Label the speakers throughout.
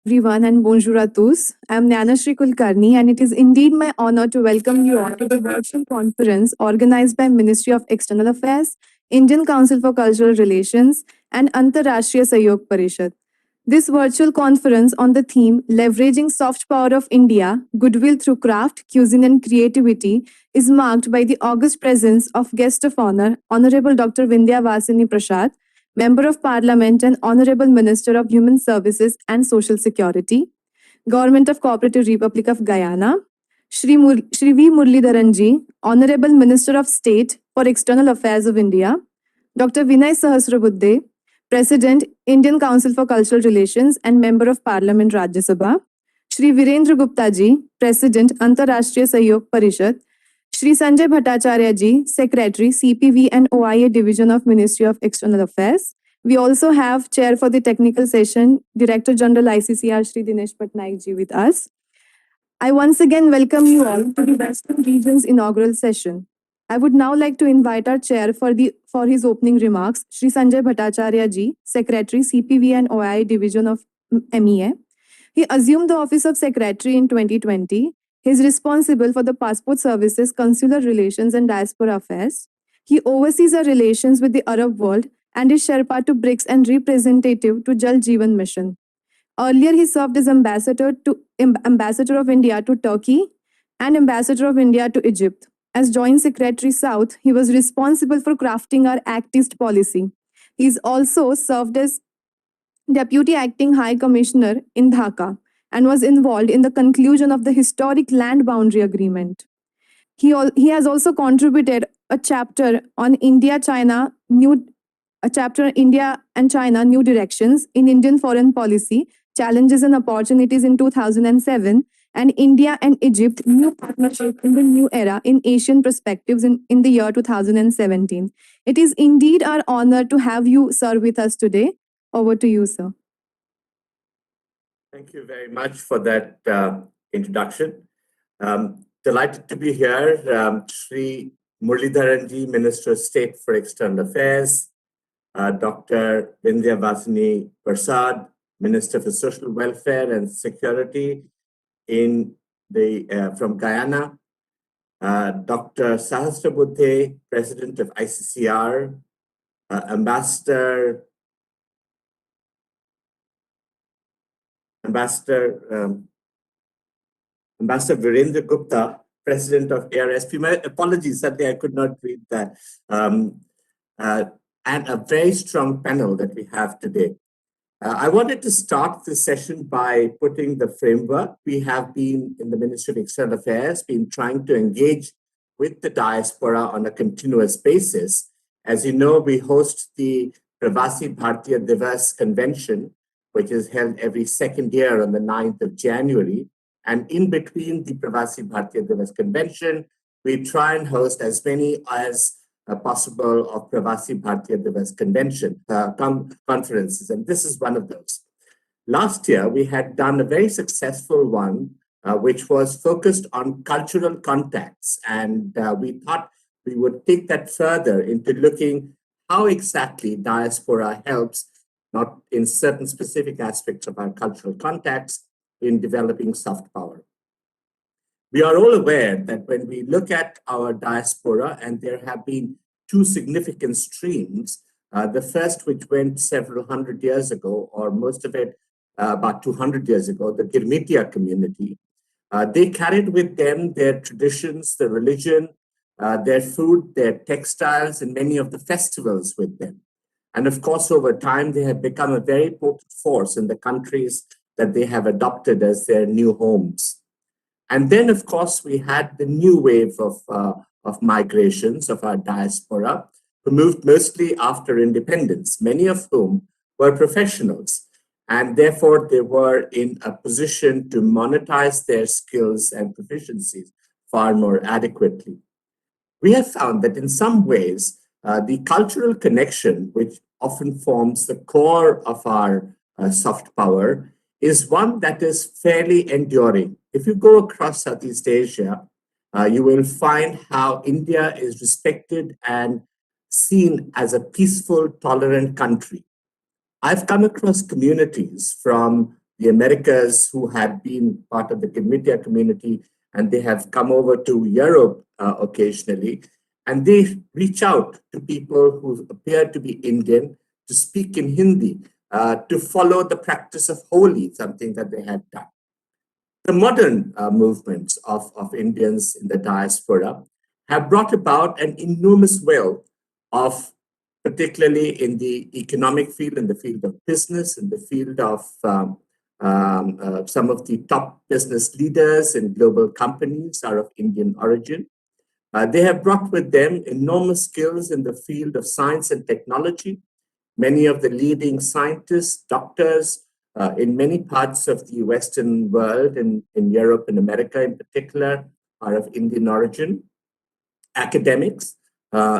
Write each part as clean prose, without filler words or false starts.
Speaker 1: Everyone, and bonjour à tous. I'm Nyanashri Kulkarni, and it is indeed my honor to welcome you all to the virtual conference organized by Ministry of External Affairs, Indian Council for Cultural Relations, and Antarashtriya Sahyog Parishad. This virtual conference on the theme Leveraging Soft Power of India, Goodwill Through Craft, Cuisine and Creativity is marked by the august presence of guest of honor, Honorable Dr. Vindhya Vasini Prasad, Member of Parliament and Honorable Minister of Human Services and Social Security, Government of Cooperative Republic of Guyana, Shri V. Muralidharan Ji, Honorable Minister of State for External Affairs of India, Dr. Vinay Sahasrabuddhe, President, Indian Council for Cultural Relations and Member of Parliament Rajya Sabha, Shri Virendra Gupta Ji, President, Antarashtriya Sahyog Parishad, Shri Sanjay Bhattacharya Ji, Secretary, CPV and OIA Division of Ministry of External Affairs. We also have Chair for the technical session, Director General ICCR, Shri Dinesh Patnaik Ji with us. I once again welcome you all to the Western Region's inaugural session. I would now like to invite our chair for his opening remarks, Shri Sanjay Bhattacharya Ji, Secretary, CPV and OIA Division of MEA. He assumed the office of Secretary in 2020. He is responsible for the passport services, consular relations, and diaspora affairs. He oversees our relations with the Arab world and is Sherpa to BRICS and representative to Jal Jeevan Mission. Earlier, he served as ambassador of India to Turkey and ambassador of India to Egypt. As Joint Secretary South, he was responsible for crafting our Act East policy. He's also served as Deputy Acting High Commissioner in Dhaka and was involved in the conclusion of the historic land boundary agreement. He has also contributed a chapter on India and China New Directions in Indian Foreign Policy, Challenges and Opportunities in 2007, and India and Egypt New Partnership in the New Era in Asian Perspectives in the year 2017. It is indeed our honor to have you, sir, with us today. Over to you, sir.
Speaker 2: Thank you very much for that introduction. Delighted to be here. Shri Muralidharan Ji, Minister of State for External Affairs, Dr. Vindhya Vasini Prasad, Minister for Social Welfare and Security from Guyana, Dr. Sahasrabuddhe, President of ICCR, Ambassador Virendra Gupta, President of ARSP. My apologies, sadly I could not read that. And a very strong panel that we have today. I wanted to start this session by putting the framework. We have been in the Ministry of External Affairs, been trying to engage with the diaspora on a continuous basis. As you know, we host the Pravasi Bharatiya Divas Convention, which is held every second year on the 9th of January. And in between the Pravasi Bharatiya Divas Convention, we try and host as many as possible of Pravasi Bharatiya Divas conferences, and this is one of those. Last year, we had done a very successful one, which was focused on cultural contacts, and we thought we would take that further into looking how exactly diaspora helps, not in certain specific aspects of our cultural contacts, in developing soft power. We are all aware that when we look at our diaspora, and there have been two significant streams, the first which went several hundred years ago, or most of it about 200 years ago, the Girmitia community. They carried with them their traditions, their religion, their food, their textiles, and many of the festivals with them. And of course, over time, they have become a very potent force in the countries that they have adopted as their new homes. And then, of course, we had the new wave of migrations of our diaspora, who moved mostly after independence, many of whom were professionals. And therefore, they were in a position to monetize their skills and proficiencies far more adequately. We have found that in some ways, the cultural connection, which often forms the core of our soft power, is one that is fairly enduring. If you go across Southeast Asia, you will find how India is respected and seen as a peaceful, tolerant country. I've come across communities from the Americas who had been part of the Kamitia community, and they have come over to Europe occasionally, and they reach out to people who appear to be Indian to speak in Hindi, to follow the practice of Holi, something that they had done. The modern movements of Indians in the diaspora have brought about an enormous wealth of, particularly in the economic field, in the field of business, in the field of some of the top business leaders in global companies are of Indian origin. They have brought with them enormous skills in the field of science and technology. Many of the leading scientists, doctors in many parts of the Western world, in Europe and America in particular, are of Indian origin. Academics,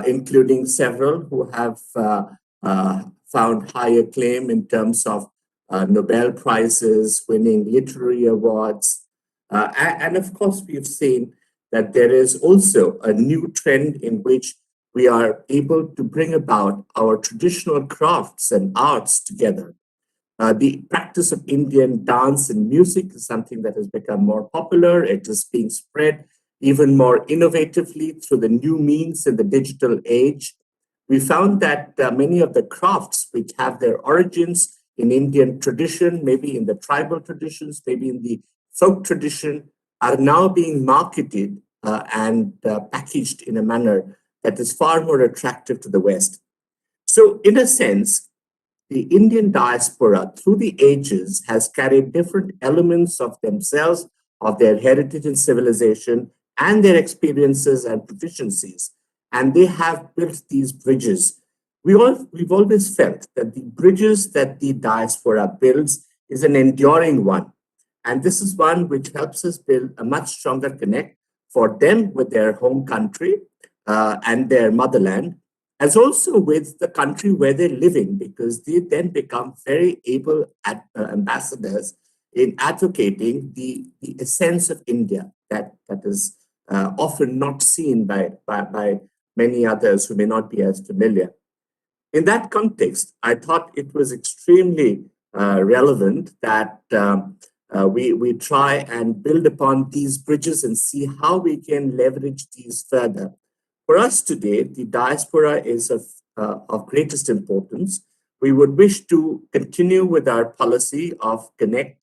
Speaker 2: including several who have found high acclaim in terms of Nobel Prizes, winning literary awards. And of course, we've seen that there is also a new trend in which we are able to bring about our traditional crafts and arts together. The practice of Indian dance and music is something that has become more popular. It is being spread even more innovatively through the new means in the digital age. We found that many of the crafts which have their origins in Indian tradition, maybe in the tribal traditions, maybe in the folk tradition, are now being marketed and packaged in a manner that is far more attractive to the West. So, in a sense, the Indian diaspora through the ages has carried different elements of themselves, of their heritage and civilization, and their experiences and proficiencies. And they have built these bridges. We've always felt that the bridges that the diaspora builds is an enduring one. And this is one which helps us build a much stronger connect for them with their home country and their motherland, as also with the country where they're living, because they then become very able ambassadors in advocating the essence of India that is often not seen by many others who may not be as familiar. In that context, I thought it was extremely relevant that we try and build upon these bridges and see how we can leverage these further. For us today, the diaspora is of greatest importance. We would wish to continue with our policy of connect,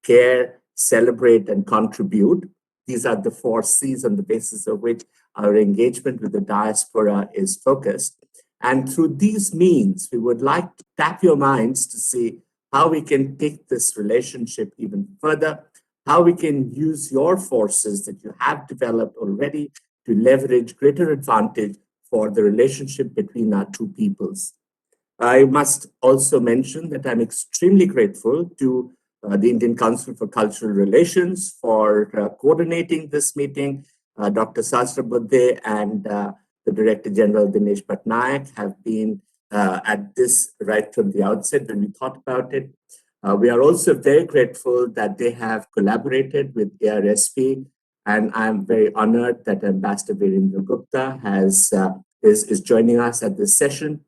Speaker 2: care, celebrate, and contribute. These are the 4 C's on the basis of which our engagement with the diaspora is focused. And through these means, we would like to tap your minds to see how we can take this relationship even further, how we can use your forces that you have developed already to leverage greater advantage for the relationship between our two peoples. I must also mention that I'm extremely grateful to the Indian Council for Cultural Relations for coordinating this meeting. Dr. Sastra Budde and the Director General Dinesh Patnaik have been at this right from the outset when we thought about it. We are also very grateful that they have collaborated with ARSP, and I'm very honored that Ambassador Virendra Gupta is joining us at this session,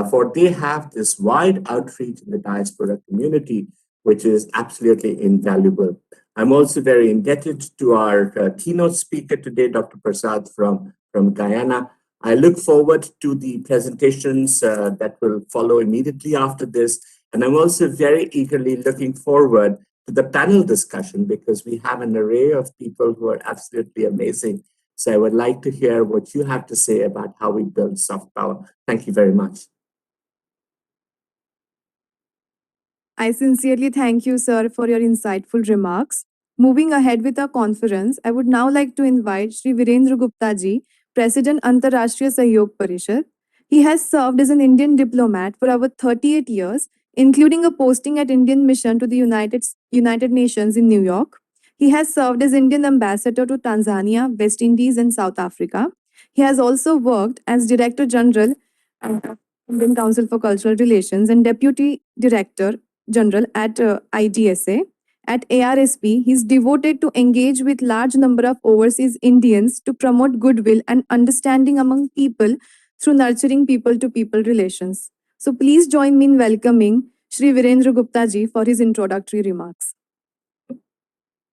Speaker 2: for they have this wide outreach in the diaspora community, which is absolutely invaluable. I'm also very indebted to our keynote speaker today, Dr. Prasad from Guyana. I look forward to the presentations that will follow immediately after this. And I'm also very eagerly looking forward to the panel discussion, because we have an array of people who are absolutely amazing. So I would like to hear what you have to say about how we build soft power. Thank you very much.
Speaker 1: I sincerely thank you, sir, for your insightful remarks. Moving ahead with our conference, I would now like to invite Shri Virendra Gupta ji, President Antarashtriya Sahyog Parishad. He has served as an Indian diplomat for over 38 years, including a posting at Indian Mission to the United Nations in New York. He has served as Indian ambassador to Tanzania, West Indies, and South Africa. He has also worked as Director General at Indian Council for Cultural Relations and Deputy Director General at IDSA. At ARSP, he is devoted to engage with large number of overseas Indians to promote goodwill and understanding among people through nurturing people-to-people relations. So please join me in welcoming Shri Virendra Gupta ji, for his introductory remarks.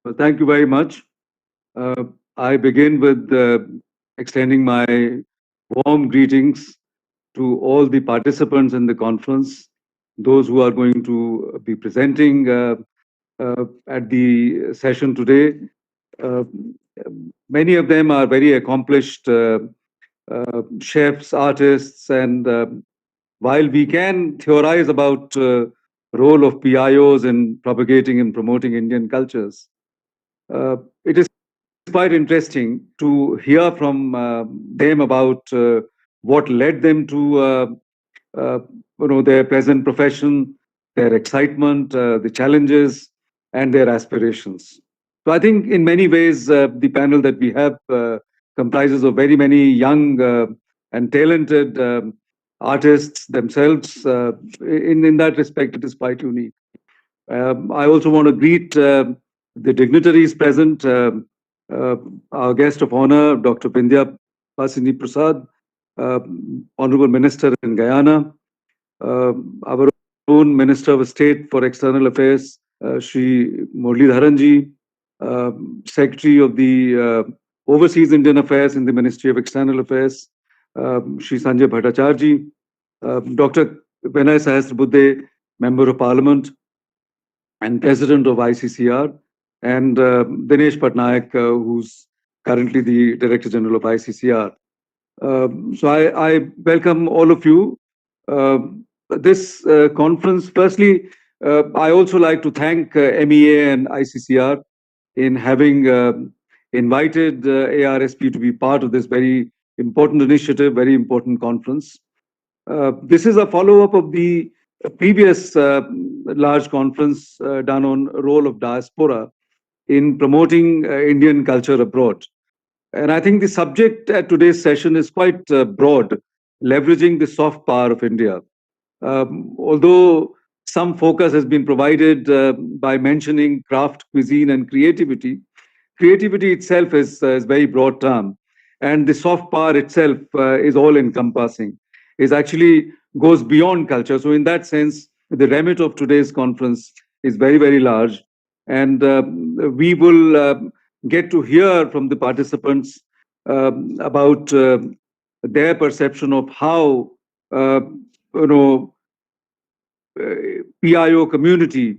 Speaker 3: Well, thank you very much. I begin with extending my warm greetings to all the participants in the conference, those who are going to be presenting at the session today. Uh, Many of them are very accomplished chefs, artists, and while we can theorize about role of PIOs in propagating and promoting Indian cultures, it is quite interesting to hear from them about what led them to their present profession, their excitement, the challenges, and their aspirations. So I think in many ways the panel that we have comprises of very many young and talented artists themselves. In that respect, it is quite unique. I also want to greet the dignitaries present, our guest of honor, Dr. Bindya Pasini Prasad, Honorable Minister in Guyana, our own Minister of State for External Affairs, Shri Muralidharan ji, Secretary of the Overseas Indian Affairs in the Ministry of External Affairs, Shri Sanjay Bhattacharya ji, Dr. Vinay Sahasrabudhe, Member of Parliament and President of ICCR, and Dinesh Patnaik, who's currently the Director General of ICCR. So I welcome all of you. This conference, firstly, I also like to thank MEA and ICCR in having invited ARSP to be part of this very important initiative, very important conference. This is a follow-up of the previous large conference done on role of diaspora in promoting Indian culture abroad. And I think the subject at today's session is quite broad, leveraging the soft power of India. Although some focus has been provided by mentioning craft, cuisine, and creativity, creativity itself is a very broad term. And the soft power itself is all encompassing. It actually goes beyond culture. So in that sense, the remit of today's conference is very, very large. And we will get to hear from the participants about their perception of how you know PIO community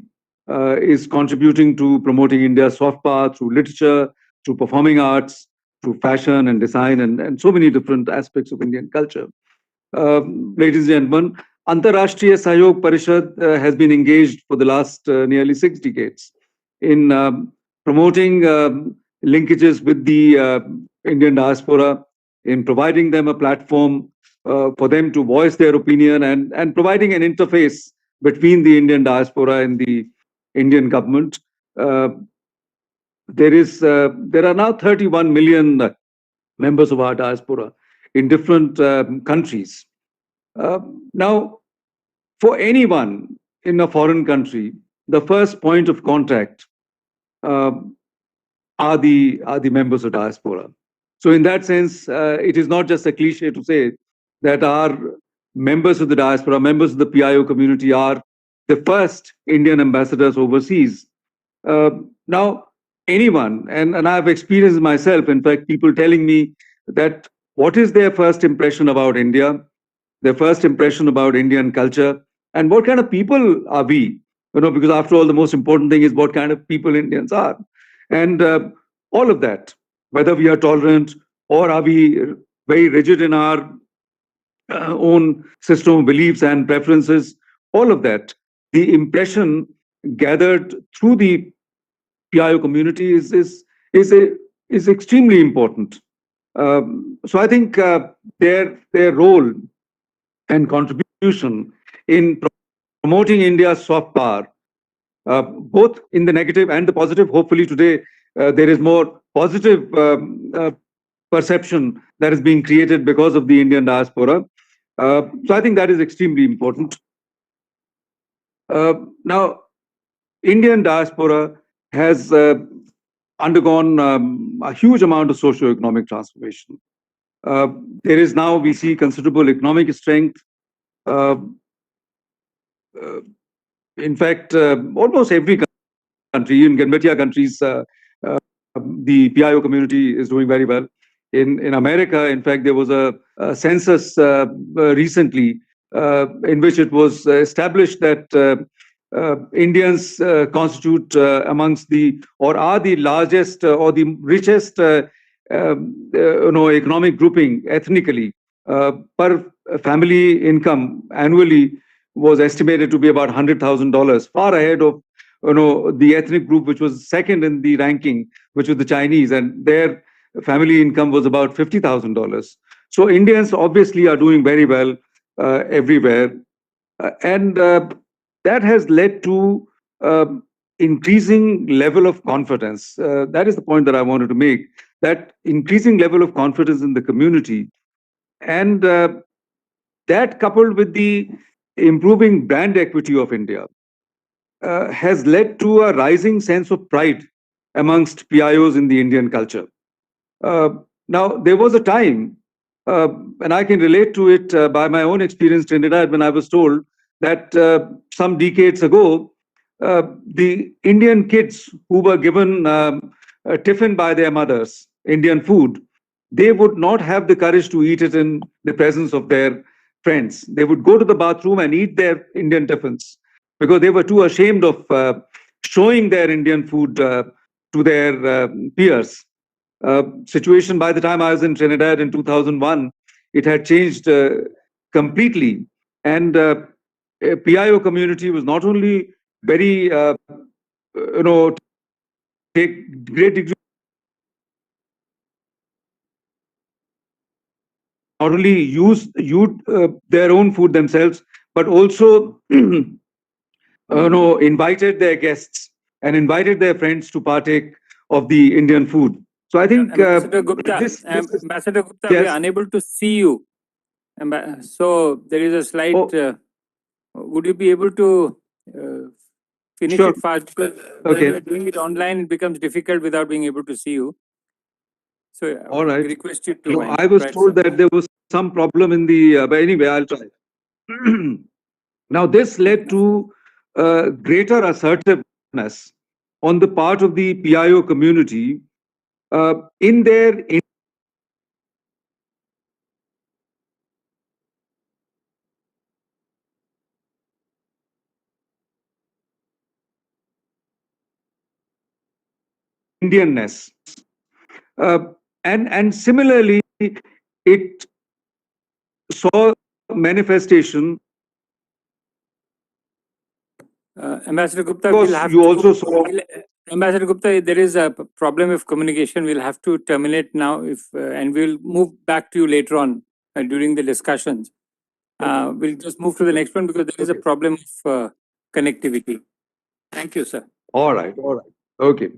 Speaker 3: is contributing to promoting India's soft power through literature, through performing arts, through fashion and design, and so many different aspects of Indian culture. Ladies and gentlemen, Antarashtriya Sahyog Parishad has been engaged for the last nearly 6 decades in promoting linkages with the Indian diaspora, in providing them a platform for them to voice their opinion, and providing an interface between the Indian diaspora and the Indian government. There are now 31 million members of our diaspora in different countries. Now, for anyone in a foreign country, the first point of contact are the members of diaspora. So in that sense, it is not just a cliche to say that our members of the diaspora, members of the PIO community are the first Indian ambassadors overseas. Now, anyone, and I've experienced myself, in fact, people telling me that what is their first impression about India, their first impression about Indian culture, and what kind of people are we? Because after all, the most important thing is what kind of people Indians are. And all of that, whether we are tolerant or are we very rigid in our own system of beliefs and preferences, all of that, the impression gathered through the PIO community is extremely important. So I think their role and contribution in promoting India's soft power, both in the negative and the positive. Hopefully today there is more positive perception that is being created because of the Indian diaspora. So I think that is extremely important. Now, Indian diaspora has undergone a huge amount of socio-economic transformation. There is now, we see considerable economic strength. in fact, almost every country, in Ganbatia countries, the PIO community is doing very well. In America, in fact, there was a census recently in which it was established that Indians constitute amongst the or are the largest or the richest economic grouping ethnically. Per family income annually was estimated to be about $100,000, far ahead of the ethnic group which was second in the ranking, which was the Chinese, and their family income was about $50,000. So Indians obviously are doing very well everywhere, and that has led to increasing level of confidence. That is the point that I wanted to make. That increasing level of confidence in the community, and that coupled with the improving brand equity of India has led to a rising sense of pride amongst PIOs in the Indian culture. Now, there was a time, and I can relate to it by my own experience in Trinidad, when I was told that some decades ago, the Indian kids who were given a tiffin by their mothers, Indian food, they would not have the courage to eat it in the presence of their friends. They would go to the bathroom and eat their Indian tiffins because they were too ashamed of showing their Indian food to their peers. Situation by the time I was in Trinidad in 2001, it had changed completely. And PIO community was not only very, take great degree, not only use their own food themselves, but also invited their guests and invited their friends to partake of the Indian food. So I think
Speaker 4: Ambassador Gupta, Ambassador Gupta, we
Speaker 3: Yes.
Speaker 4: are unable to see you. So there is a slight.
Speaker 3: Oh.
Speaker 4: Would you be able to finish
Speaker 3: Sure.
Speaker 4: it fast? Because when
Speaker 3: Okay.
Speaker 4: you are doing it online, it becomes difficult without being able to see you. So
Speaker 3: All right.
Speaker 4: request you to.
Speaker 3: No,
Speaker 4: mind.
Speaker 3: I was
Speaker 4: Right,
Speaker 3: told
Speaker 4: sir.
Speaker 3: that there was some problem in the, but anyway, I'll try. Now, this led to greater assertiveness on the part of the PIO community in their Indianness. And similarly, it saw manifestation.
Speaker 4: Ambassador Gupta,
Speaker 3: Of course,
Speaker 4: we'll have
Speaker 3: you
Speaker 4: to.
Speaker 3: also saw.
Speaker 4: Ambassador Gupta, there is a problem of communication. We'll have to terminate now, and we'll move back to you later on during the discussions. We'll just move to the next one because there is a
Speaker 3: Okay.
Speaker 4: problem of connectivity. Thank you, sir.
Speaker 3: All right. Okay.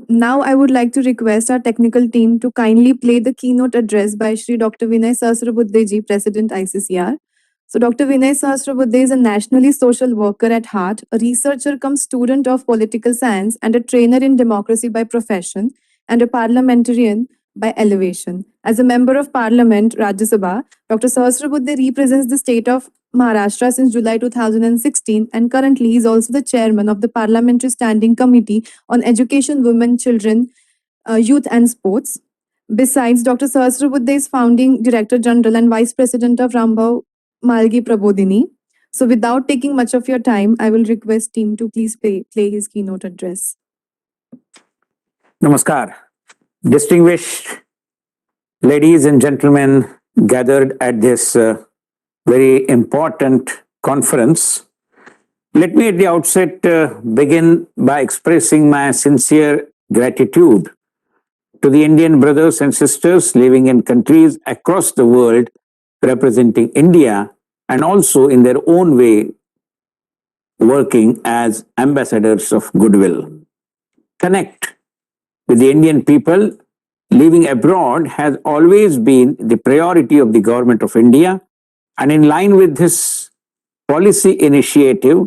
Speaker 1: Now I would like to request our technical team to kindly play the keynote address by Shri Dr. Vinay Sahasrabudhe, President ICCR. So Dr. Vinay Sahasrabudhe is a nationally social worker at heart, a researcher cum student of political science and a trainer in democracy by profession and a parliamentarian by elevation. As a member of Parliament, Rajya Sabha, Dr. Sahasrabudhe represents the state of Maharashtra since July 2016 and currently he is also the chairman of the Parliamentary Standing Committee on Education, Women, Children, Youth and Sports. Besides, Dr. Sahasrabudhe is founding Director General and Vice President of Rambhav Malgi Prabodhini. So without taking much of your time, I will request team to please play his keynote address.
Speaker 5: Namaskar. Distinguished ladies and gentlemen gathered at this very important conference, let me at the outset begin by expressing my sincere gratitude to the Indian brothers and sisters living in countries across the world representing India and also in their own way working as ambassadors of goodwill. Connect with the Indian people living abroad has always been the priority of the government of India, and in line with this policy initiative,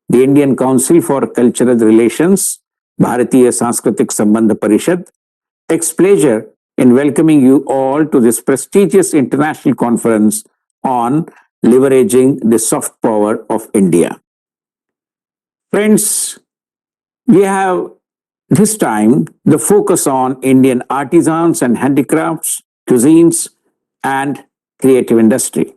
Speaker 5: the Indian Council for Cultural Relations, Bharatiya Sanskritik Sambandha Parishad, takes pleasure in welcoming you all to this prestigious international conference on leveraging the soft power of India. Friends, we have this time the focus on Indian artisans and handicrafts, cuisines, and creative industry.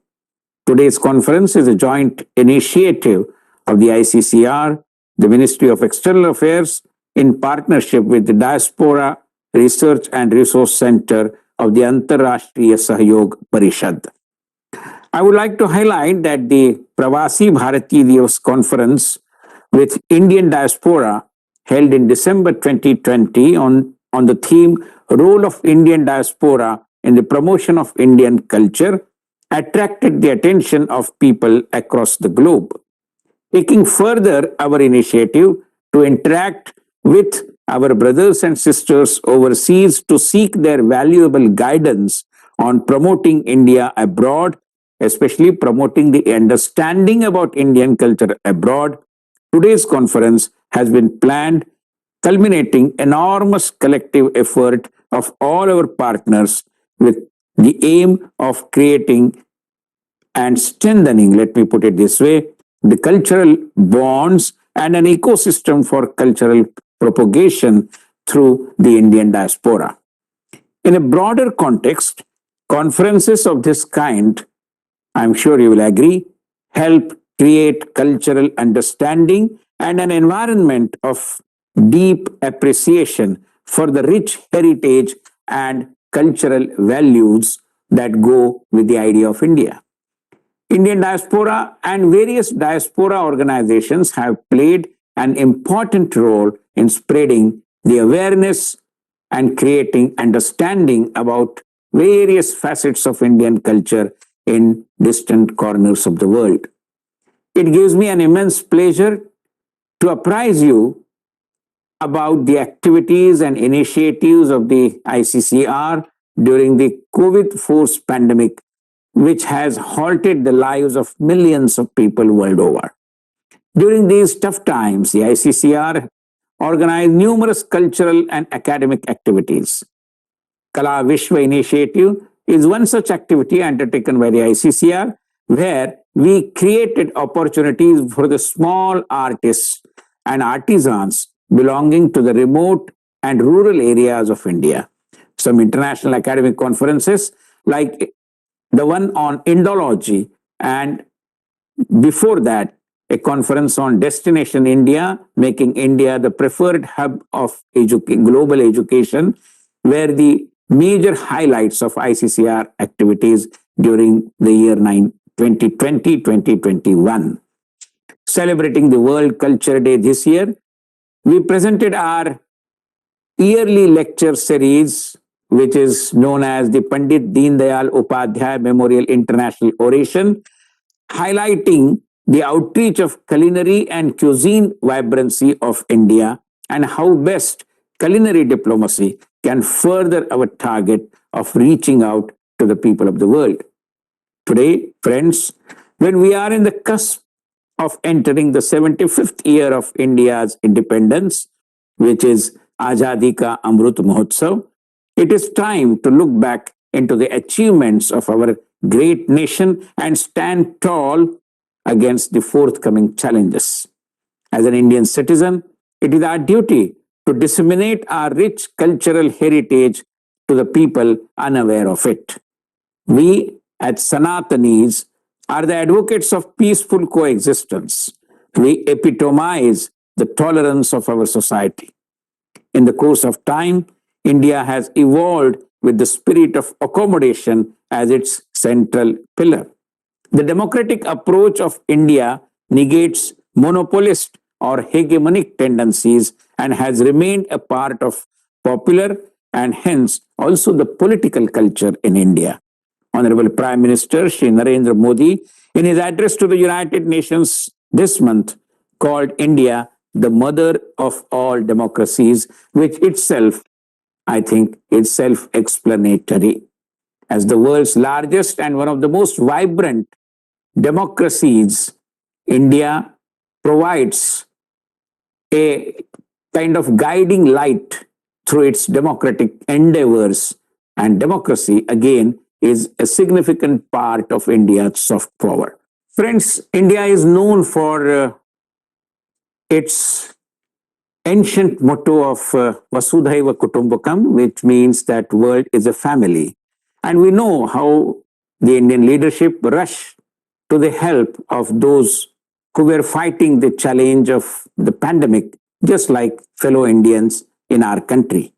Speaker 5: Today's conference is a joint initiative of the ICCR, the Ministry of External Affairs, in partnership with the Diaspora Research and Resource Center of the Antarrashtriya Sahyog Parishad. I would like to highlight that the Pravasi Bharatiya Divas conference with Indian diaspora held in December 2020 on the theme Role of Indian Diaspora in the Promotion of Indian Culture attracted the attention of people across the globe. Taking further our initiative to interact with our brothers and sisters overseas to seek their valuable guidance on promoting India abroad, especially promoting the understanding about Indian culture abroad, today's conference has been planned, culminating enormous collective effort of all our partners with the aim of creating and strengthening, let me put it this way, the cultural bonds and an ecosystem for cultural propagation through the Indian diaspora. In a broader context, conferences of this kind, I'm sure you will agree, help create cultural understanding and an environment of deep appreciation for the rich heritage and cultural values that go with the idea of India. Indian diaspora and various diaspora organizations have played an important role in spreading the awareness and creating understanding about various facets of Indian culture in distant corners of the world. It gives me an immense pleasure to apprise you about the activities and initiatives of the ICCR during the COVID forced pandemic, which has halted the lives of millions of people world over. During these tough times, the ICCR organized numerous cultural and academic activities. Kala Vishwa Initiative is one such activity undertaken by the ICCR, where we created opportunities for the small artists and artisans belonging to the remote and rural areas of India. Some international academic conferences like the one on Indology, and before that, a conference on Destination India, making India the preferred hub of global education, were the major highlights of ICCR activities during the year 2020-2021. Celebrating the World Culture Day this year, we presented our yearly lecture series, which is known as the Pandit Deen Dayal Upadhyay Memorial International Oration, highlighting the outreach of culinary and cuisine vibrancy of India and how best culinary diplomacy can further our target of reaching out to the people of the world. Today, friends, when we are in the cusp of entering the 75th year of India's independence, which is Azadi Ka Amrut Mahotsav, it is time to look back into the achievements of our great nation and stand tall against the forthcoming challenges. As an Indian citizen, it is our duty to disseminate our rich cultural heritage to the people unaware of it. We at Sanatanis are the advocates of peaceful coexistence. We epitomize the tolerance of our society. In the course of time, India has evolved with the spirit of accommodation as its central pillar. The democratic approach of India negates monopolist or hegemonic tendencies and has remained a part of popular and hence also the political culture in India. Honorable Prime Minister Shri Narendra Modi, in his address to the United Nations this month, called India the mother of all democracies, which itself, I think, is self-explanatory. As the world's largest and one of the most vibrant democracies, India provides a kind of guiding light through its democratic endeavors, and democracy, again, is a significant part of India's soft power. Friends, India is known for its ancient motto of Vasudhaiva Kutumbakam, which means that world is a family. And we know how the Indian leadership rushed to the help of those who were fighting the challenge of the pandemic, just like fellow Indians in our country.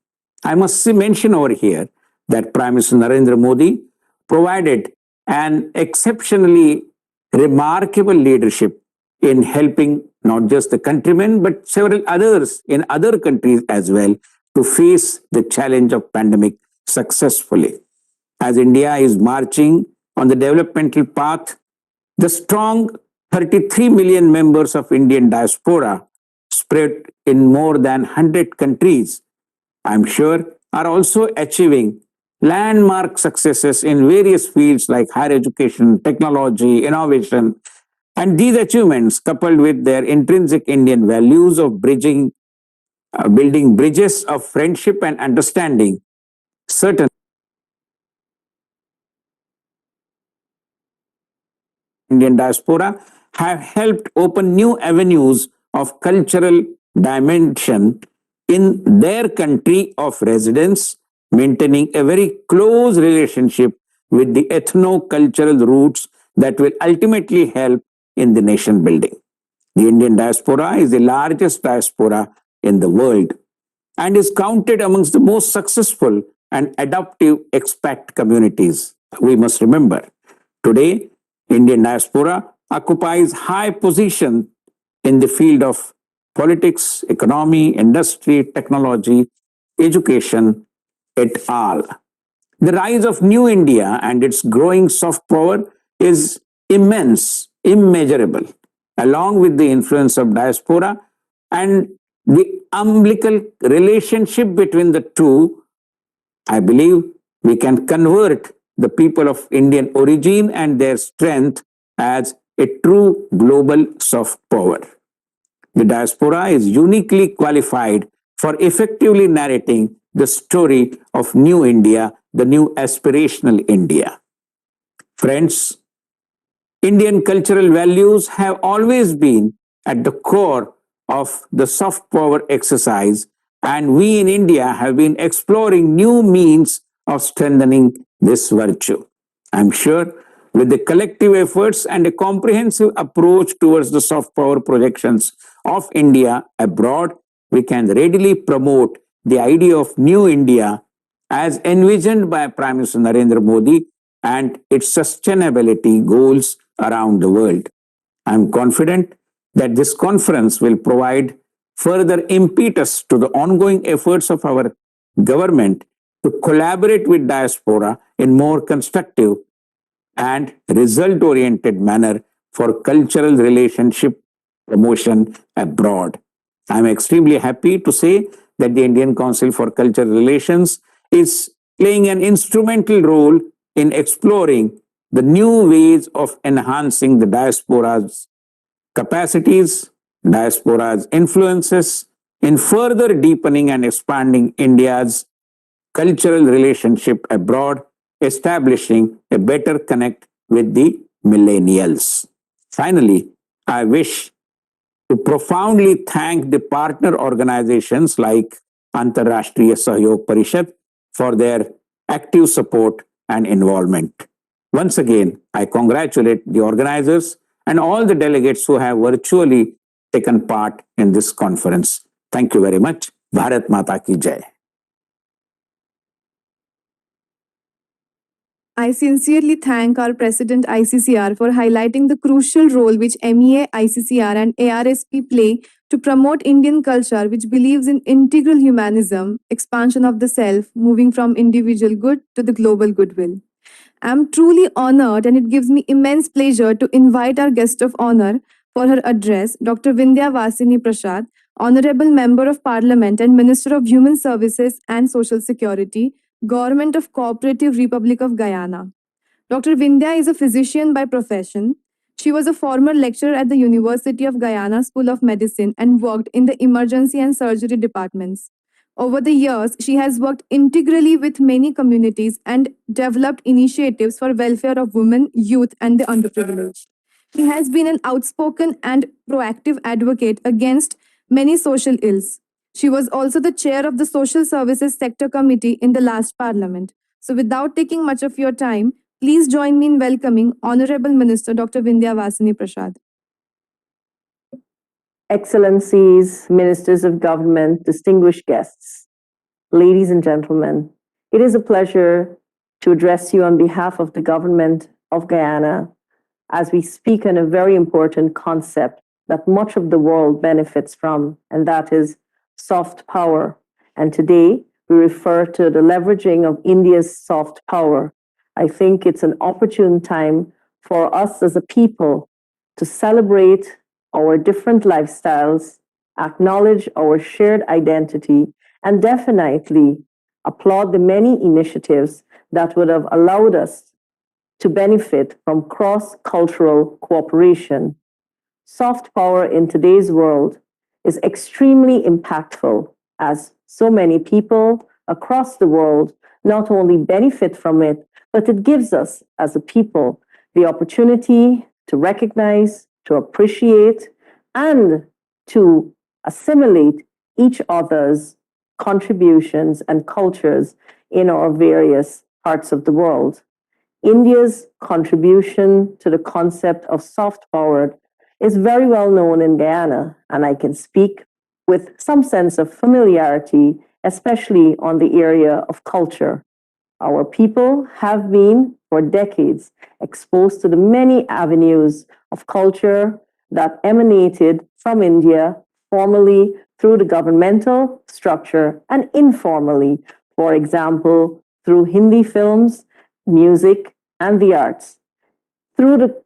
Speaker 5: I must mention over here that Prime Minister Narendra Modi provided an exceptionally remarkable leadership in helping not just the countrymen, but several others in other countries as well to face the challenge of pandemic successfully. As India is marching on the developmental path, the strong 33 million members of Indian diaspora spread in more than 100 countries, I'm sure, are also achieving landmark successes in various fields like higher education, technology, innovation. And these achievements, coupled with their intrinsic Indian values of building bridges of friendship and understanding, certain Indian diaspora have helped open new avenues of cultural dimension in their country of residence, maintaining a very close relationship with the ethno-cultural roots that will ultimately help in the nation building. The Indian diaspora is the largest diaspora in the world and is counted amongst the most successful and adaptive expat communities. We must remember, today, Indian diaspora occupies high position in the field of politics, economy, industry, technology, education, et al. The rise of New India and its growing soft power is immense, immeasurable, along with the influence of diaspora and the umbilical relationship between the two. I believe we can convert the people of Indian origin and their strength as a true global soft power. The diaspora is uniquely qualified for effectively narrating the story of New India, the new aspirational India. Friends, Indian cultural values have always been at the core of the soft power exercise, and we in India have been exploring new means of strengthening this virtue. I'm sure with the collective efforts and a comprehensive approach towards the soft power projections of India abroad, we can readily promote the idea of New India as envisioned by Prime Minister Narendra Modi and its sustainability goals around the world. I'm confident that this conference will provide further impetus to the ongoing efforts of our government to collaborate with diaspora in more constructive and result-oriented manner for cultural relationship promotion abroad. I'm extremely happy to say that the Indian Council for Cultural Relations is playing an instrumental role in exploring the new ways of enhancing the diaspora's capacities, diaspora's influences, in further deepening and expanding India's cultural relationship abroad, establishing a better connect with the millennials. Finally, I wish to profoundly thank the partner organizations like Antarashtriya Sahyog Parishad for their active support and involvement. Once again, I congratulate the organizers and all the delegates who have virtually taken part in this conference. Thank you very much. Bharat Mata Ki Jai.
Speaker 1: I sincerely thank our President ICCR for highlighting the crucial role which MEA, ICCR and ARSP play to promote Indian culture which believes in integral humanism, expansion of the self, moving from individual good to the global goodwill. I am truly honored and it gives me immense pleasure to invite our guest of honor for her address, Dr. Vindhya Vasini Prasad, Honorable Member of Parliament and Minister of Human Services and Social Security, Government of Cooperative Republic of Guyana. Dr. Vindhya is a physician by profession. She was a former lecturer at the University of Guyana School of Medicine and worked in the emergency and surgery departments. Over the years, she has worked integrally with many communities and developed initiatives for welfare of women, youth, and the underprivileged. She has been an outspoken and proactive advocate against many social ills. She was also the chair of the Social Services Sector Committee in the last Parliament. So without taking much of your time, please join me in welcoming Honorable Minister Dr. Vindhya Vasini Prasad.
Speaker 6: Excellencies, Ministers of Government, distinguished guests, ladies and gentlemen, it is a pleasure to address you on behalf of the Government of Guyana as we speak on a very important concept that much of the world benefits from, and that is soft power. And today we refer to the leveraging of India's soft power. I think it's an opportune time for us as a people to celebrate our different lifestyles, acknowledge our shared identity, and definitely applaud the many initiatives that would have allowed us to benefit from cross-cultural cooperation. Soft power in today's world is extremely impactful as so many people across the world not only benefit from it, but it gives us as a people the opportunity to recognize, to appreciate, and to assimilate each other's contributions and cultures in our various parts of the world. India's contribution to the concept of soft power is very well known in Guyana, and I can speak with some sense of familiarity, especially on the area of culture. Our people have been, for decades, exposed to the many avenues of culture that emanated from India, formally through the governmental structure and informally, for example, through Hindi films, music, and the arts. Through the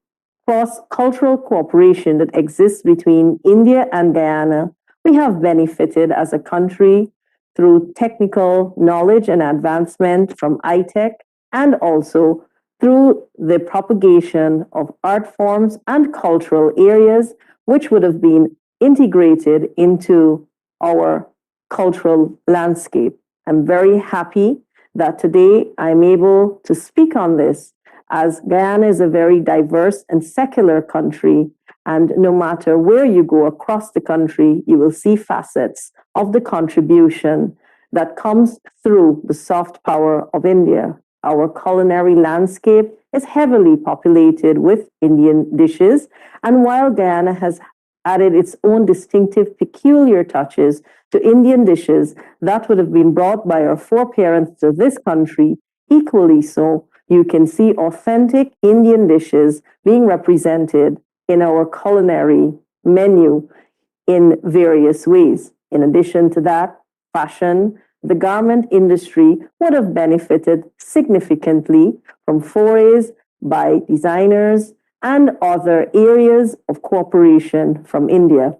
Speaker 6: cross-cultural cooperation that exists between India and Guyana, we have benefited as a country through technical knowledge and advancement from ITEC, and also through the propagation of art forms and cultural areas which would have been integrated into our cultural landscape. I'm very happy that today I'm able to speak on this, as Guyana is a very diverse and secular country, and no matter where you go across the country, you will see facets of the contribution that comes through the soft power of India. Our culinary landscape is heavily populated with Indian dishes, and while Guyana has added its own distinctive, peculiar touches to Indian dishes that would have been brought by our foreparents to this country, equally so, you can see authentic Indian dishes being represented in our culinary menu in various ways. In addition to that, fashion, the garment industry would have benefited significantly from forays by designers and other areas of cooperation from India.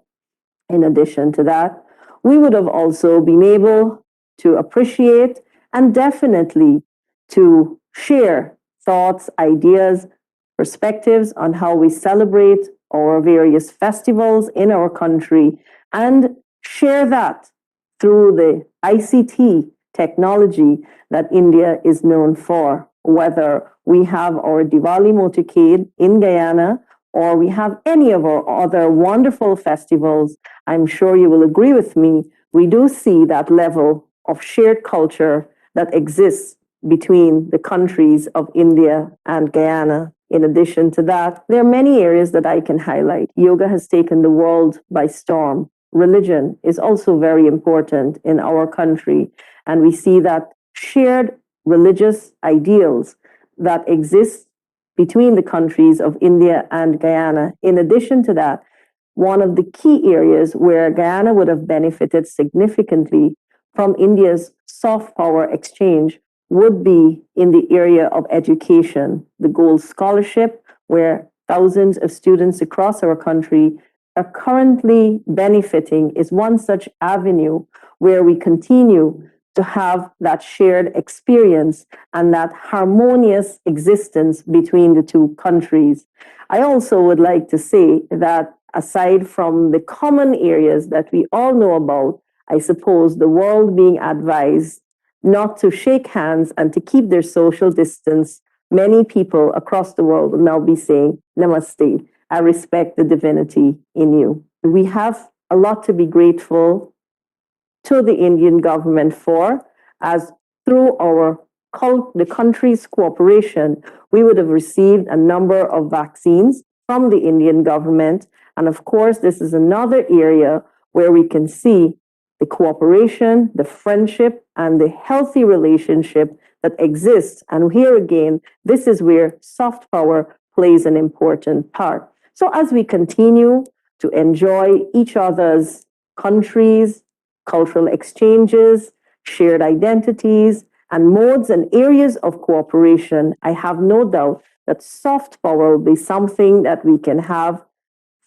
Speaker 6: In addition to that, we would have also been able to appreciate and definitely to share thoughts, ideas, perspectives on how we celebrate our various festivals in our country, and share that through the ICT technology that India is known for, whether we have our Diwali motorcade in Guyana or we have any of our other wonderful festivals. I'm sure you will agree with me, we do see that level of shared culture that exists between the countries of India and Guyana. In addition to that, there are many areas that I can highlight. Yoga has taken the world by storm. Religion is also very important in our country, and we see that shared religious ideals that exist between the countries of India and Guyana. In addition to that, one of the key areas where Guyana would have benefited significantly from India's soft power exchange would be in the area of education. The Gold Scholarship, where thousands of students across our country are currently benefiting, is one such avenue where we continue to have that shared experience and that harmonious existence between the two countries. I also would like to say that aside from the common areas that we all know about, I suppose the world being advised not to shake hands and to keep their social distance, many people across the world will now be saying, Namaste, I respect the divinity in you. We have a lot to be grateful to the Indian government for, as through the country's cooperation, we would have received a number of vaccines from the Indian government. And of course, this is another area where we can see the cooperation, the friendship, and the healthy relationship that exists. And here again, this is where soft power plays an important part. So as we continue to enjoy each other's countries, cultural exchanges, shared identities, and modes and areas of cooperation, I have no doubt that soft power will be something that we can have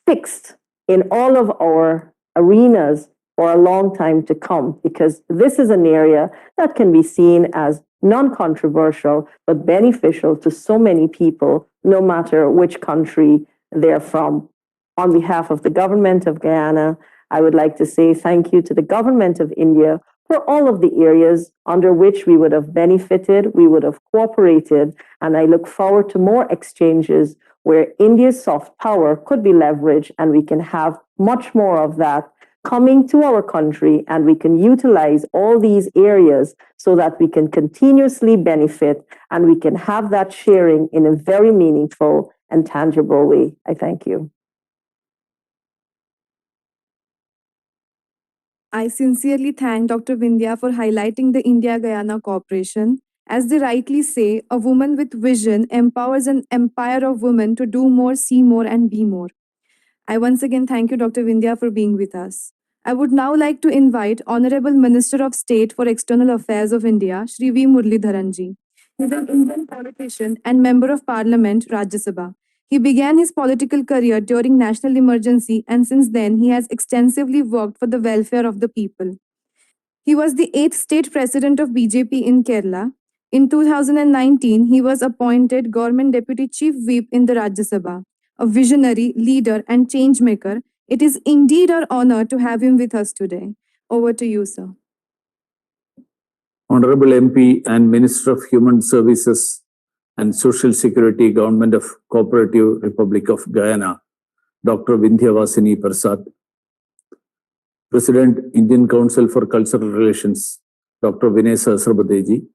Speaker 6: fixed in all of our arenas for a long time to come, because this is an area that can be seen as non-controversial but beneficial to so many people, no matter which country they're from. On behalf of the government of Guyana, I would like to say thank you to the government of India for all of the areas under which we would have benefited, we would have cooperated, and I look forward to more exchanges where India's soft power could be leveraged, and we can have much more of that coming to our country, and we can utilize all these areas so that we can continuously benefit and we can have that sharing in a very meaningful and tangible way. I thank you.
Speaker 1: I sincerely thank Dr. Vindhya for highlighting the India-Guyana cooperation. As they rightly say, a woman with vision empowers an empire of women to do more, see more, and be more. I once again thank you, Dr. Vindhya, for being with us. I would now like to invite Honorable Minister of State for External Affairs of India, Shri V. Muralidharan ji. He is an Indian politician and Member of Parliament, Rajya Sabha. He began his political career during national emergency, and since then he has extensively worked for the welfare of the people. He was the 8th state president of BJP in Kerala. In 2019, he was appointed Government Deputy Chief Whip in the Rajya Sabha. A visionary, leader, and change maker, it is indeed our honor to have him with us today. Over to you, sir.
Speaker 7: Honorable MP and Minister of Human Services and Social Security, Government of Cooperative Republic of Guyana, Dr. Vindhya Vasini Prasad. President, Indian Council for Cultural Relations, Dr. Vinay Sahasrabudhe.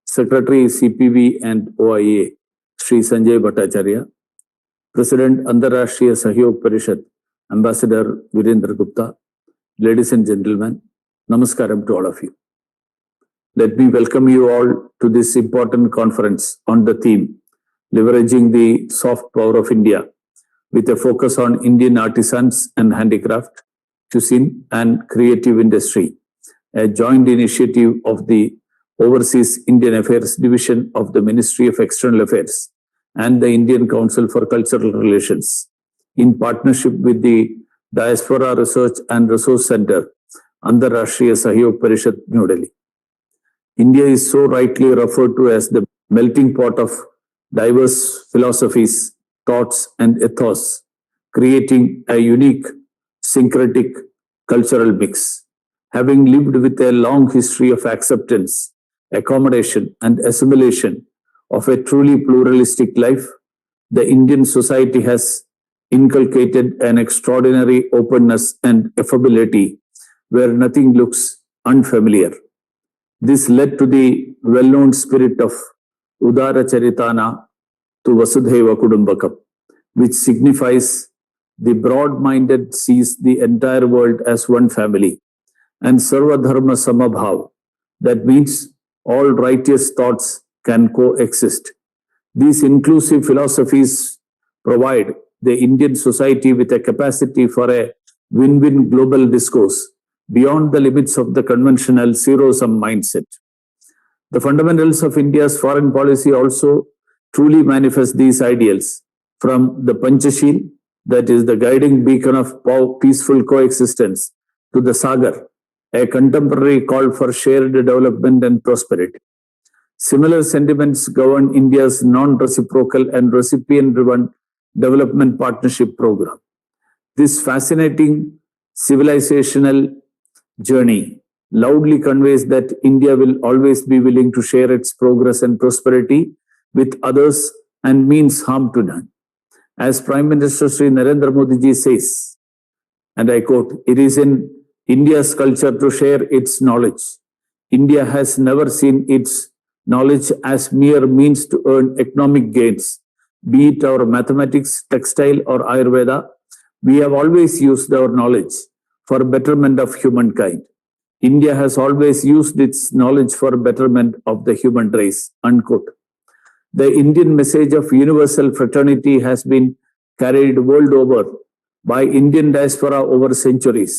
Speaker 7: Secretary, CPV and OIA, Sri Sanjay Bhattacharya. President, Antarashtriya Sahyog Parishad, Ambassador Virendra Gupta. Ladies and gentlemen, namaskaram to all of you. Let me welcome you all to this important conference on the theme, Leveraging the Soft Power of India, with a focus on Indian artisans and handicraft, cuisine and creative industry, a joint initiative of the Overseas Indian Affairs Division of the Ministry of External Affairs and the Indian Council for Cultural Relations, in partnership with the Diaspora Research and Resource Center, Antarashtriya Sahyog Parishad, New Delhi. India is so rightly referred to as the melting pot of diverse philosophies, thoughts, and ethos, creating a unique, syncretic cultural mix. Having lived with a long history of acceptance, accommodation, and assimilation of a truly pluralistic life, the Indian society has inculcated an extraordinary openness and affability where nothing looks unfamiliar. This led to the well-known spirit of Udara Charitana to Vasudhaiva Kudumbakam, which signifies the broad-minded sees the entire world as one family, and Sarva Dharma Samabhav, that means all righteous thoughts can coexist. These inclusive philosophies provide the Indian society with a capacity for a win-win global discourse beyond the limits of the conventional zero-sum mindset. The fundamentals of India's foreign policy also truly manifest these ideals, from the Panchashil, that is the guiding beacon of peaceful coexistence, to the Sagar, a contemporary call for shared development and prosperity. Similar sentiments govern India's non-reciprocal and recipient-driven development partnership program. This fascinating civilizational journey loudly conveys that India will always be willing to share its progress and prosperity with others and means harm to none. As Prime Minister Sri Narendra Modi ji says, and I quote, "It is in India's culture to share its knowledge. India has never seen its knowledge as mere means to earn economic gains, be it our mathematics, textile, or Ayurveda. We have always used our knowledge for betterment of humankind. India has always used its knowledge for betterment of the human race," unquote. The Indian message of universal fraternity has been carried world over by Indian diaspora over centuries.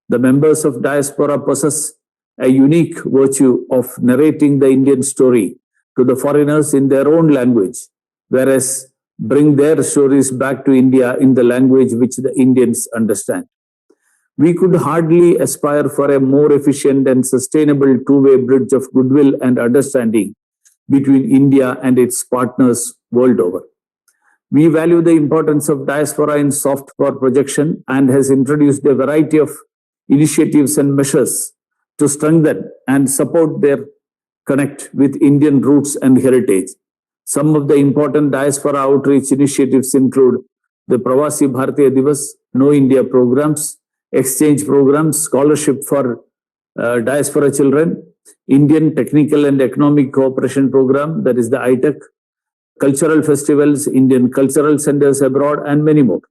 Speaker 7: The members of diaspora possess a unique virtue of narrating the Indian story to the foreigners in their own language, whereas bring their stories back to India in the language which the Indians understand. We could hardly aspire for a more efficient and sustainable two-way bridge of goodwill and understanding between India and its partners world over. We value the importance of diaspora in soft power projection and has introduced a variety of initiatives and measures to strengthen and support their connect with Indian roots and heritage. Some of the important diaspora outreach initiatives include the Pravasi Bharatiya Divas, Know India programs, exchange programs, scholarship for diaspora children, Indian Technical and Economic Cooperation Program, that is the ITEC, cultural festivals, Indian cultural centers abroad, and many more.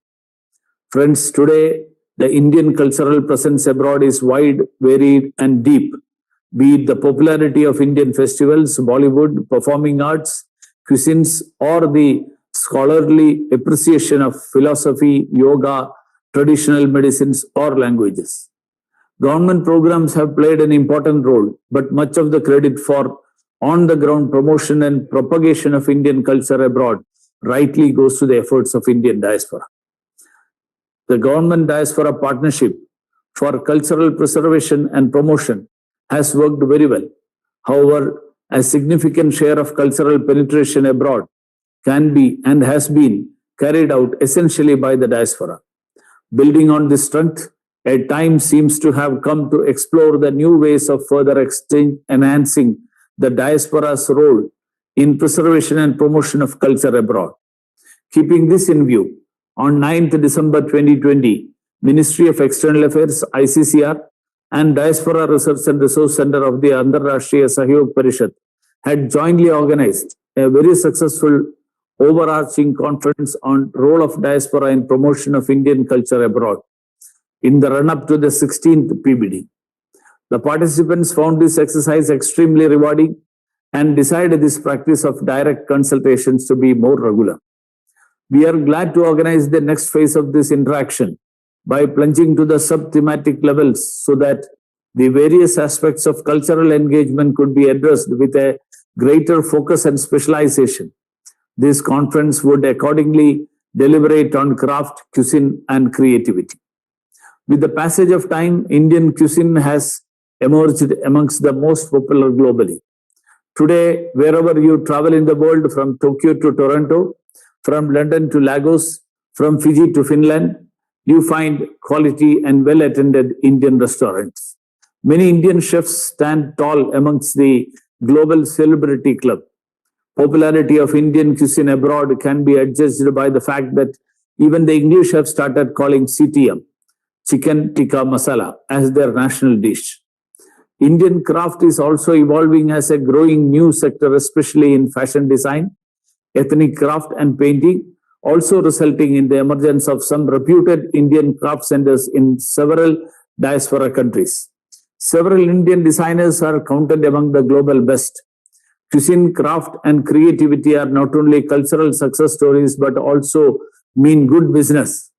Speaker 7: Friends, today the Indian cultural presence abroad is wide, varied, and deep, be it the popularity of Indian festivals, Bollywood, performing arts, cuisines, or the scholarly appreciation of philosophy, yoga, traditional medicines, or languages. Government programs have played an important role, but much of the credit for on-the-ground promotion and propagation of Indian culture abroad rightly goes to the efforts of Indian diaspora. The Government Diaspora Partnership for Cultural Preservation and Promotion has worked very well. However, a significant share of cultural penetration abroad can be and has been carried out essentially by the diaspora. Building on this strength, a time seems to have come to explore the new ways of further enhancing the diaspora's role in preservation and promotion of culture abroad. Keeping this in view, on 9th December 2020, Ministry of External Affairs, ICCR, and Diaspora Research and Resource Center of the Antarrashtriya Sahyog Parishad had jointly organized a very successful overarching conference on role of diaspora in promotion of Indian culture abroad in the run-up to the 16th PBD. The participants found this exercise extremely rewarding and decided this practice of direct consultations to be more regular. We are glad to organize the next phase of this interaction by plunging to the sub-thematic levels so that the various aspects of cultural engagement could be addressed with a greater focus and specialization. This conference would accordingly deliberate on craft, cuisine, and creativity. With the passage of time, Indian cuisine has emerged amongst the most popular globally. Today, wherever you travel in the world, from Tokyo to Toronto, from London to Lagos, from Fiji to Finland, you find quality and well-attended Indian restaurants. Many Indian chefs stand tall amongst the global celebrity club. Popularity of Indian cuisine abroad can be adjudged by the fact that even the English have started calling CTM, chicken tikka masala, as their national dish. Indian craft is also evolving as a growing new sector, especially in fashion design, ethnic craft, and painting, also resulting in the emergence of some reputed Indian craft centers in several diaspora countries. Several Indian designers are counted among the global best. Cuisine, craft, and creativity are not only cultural success stories, but also mean good business.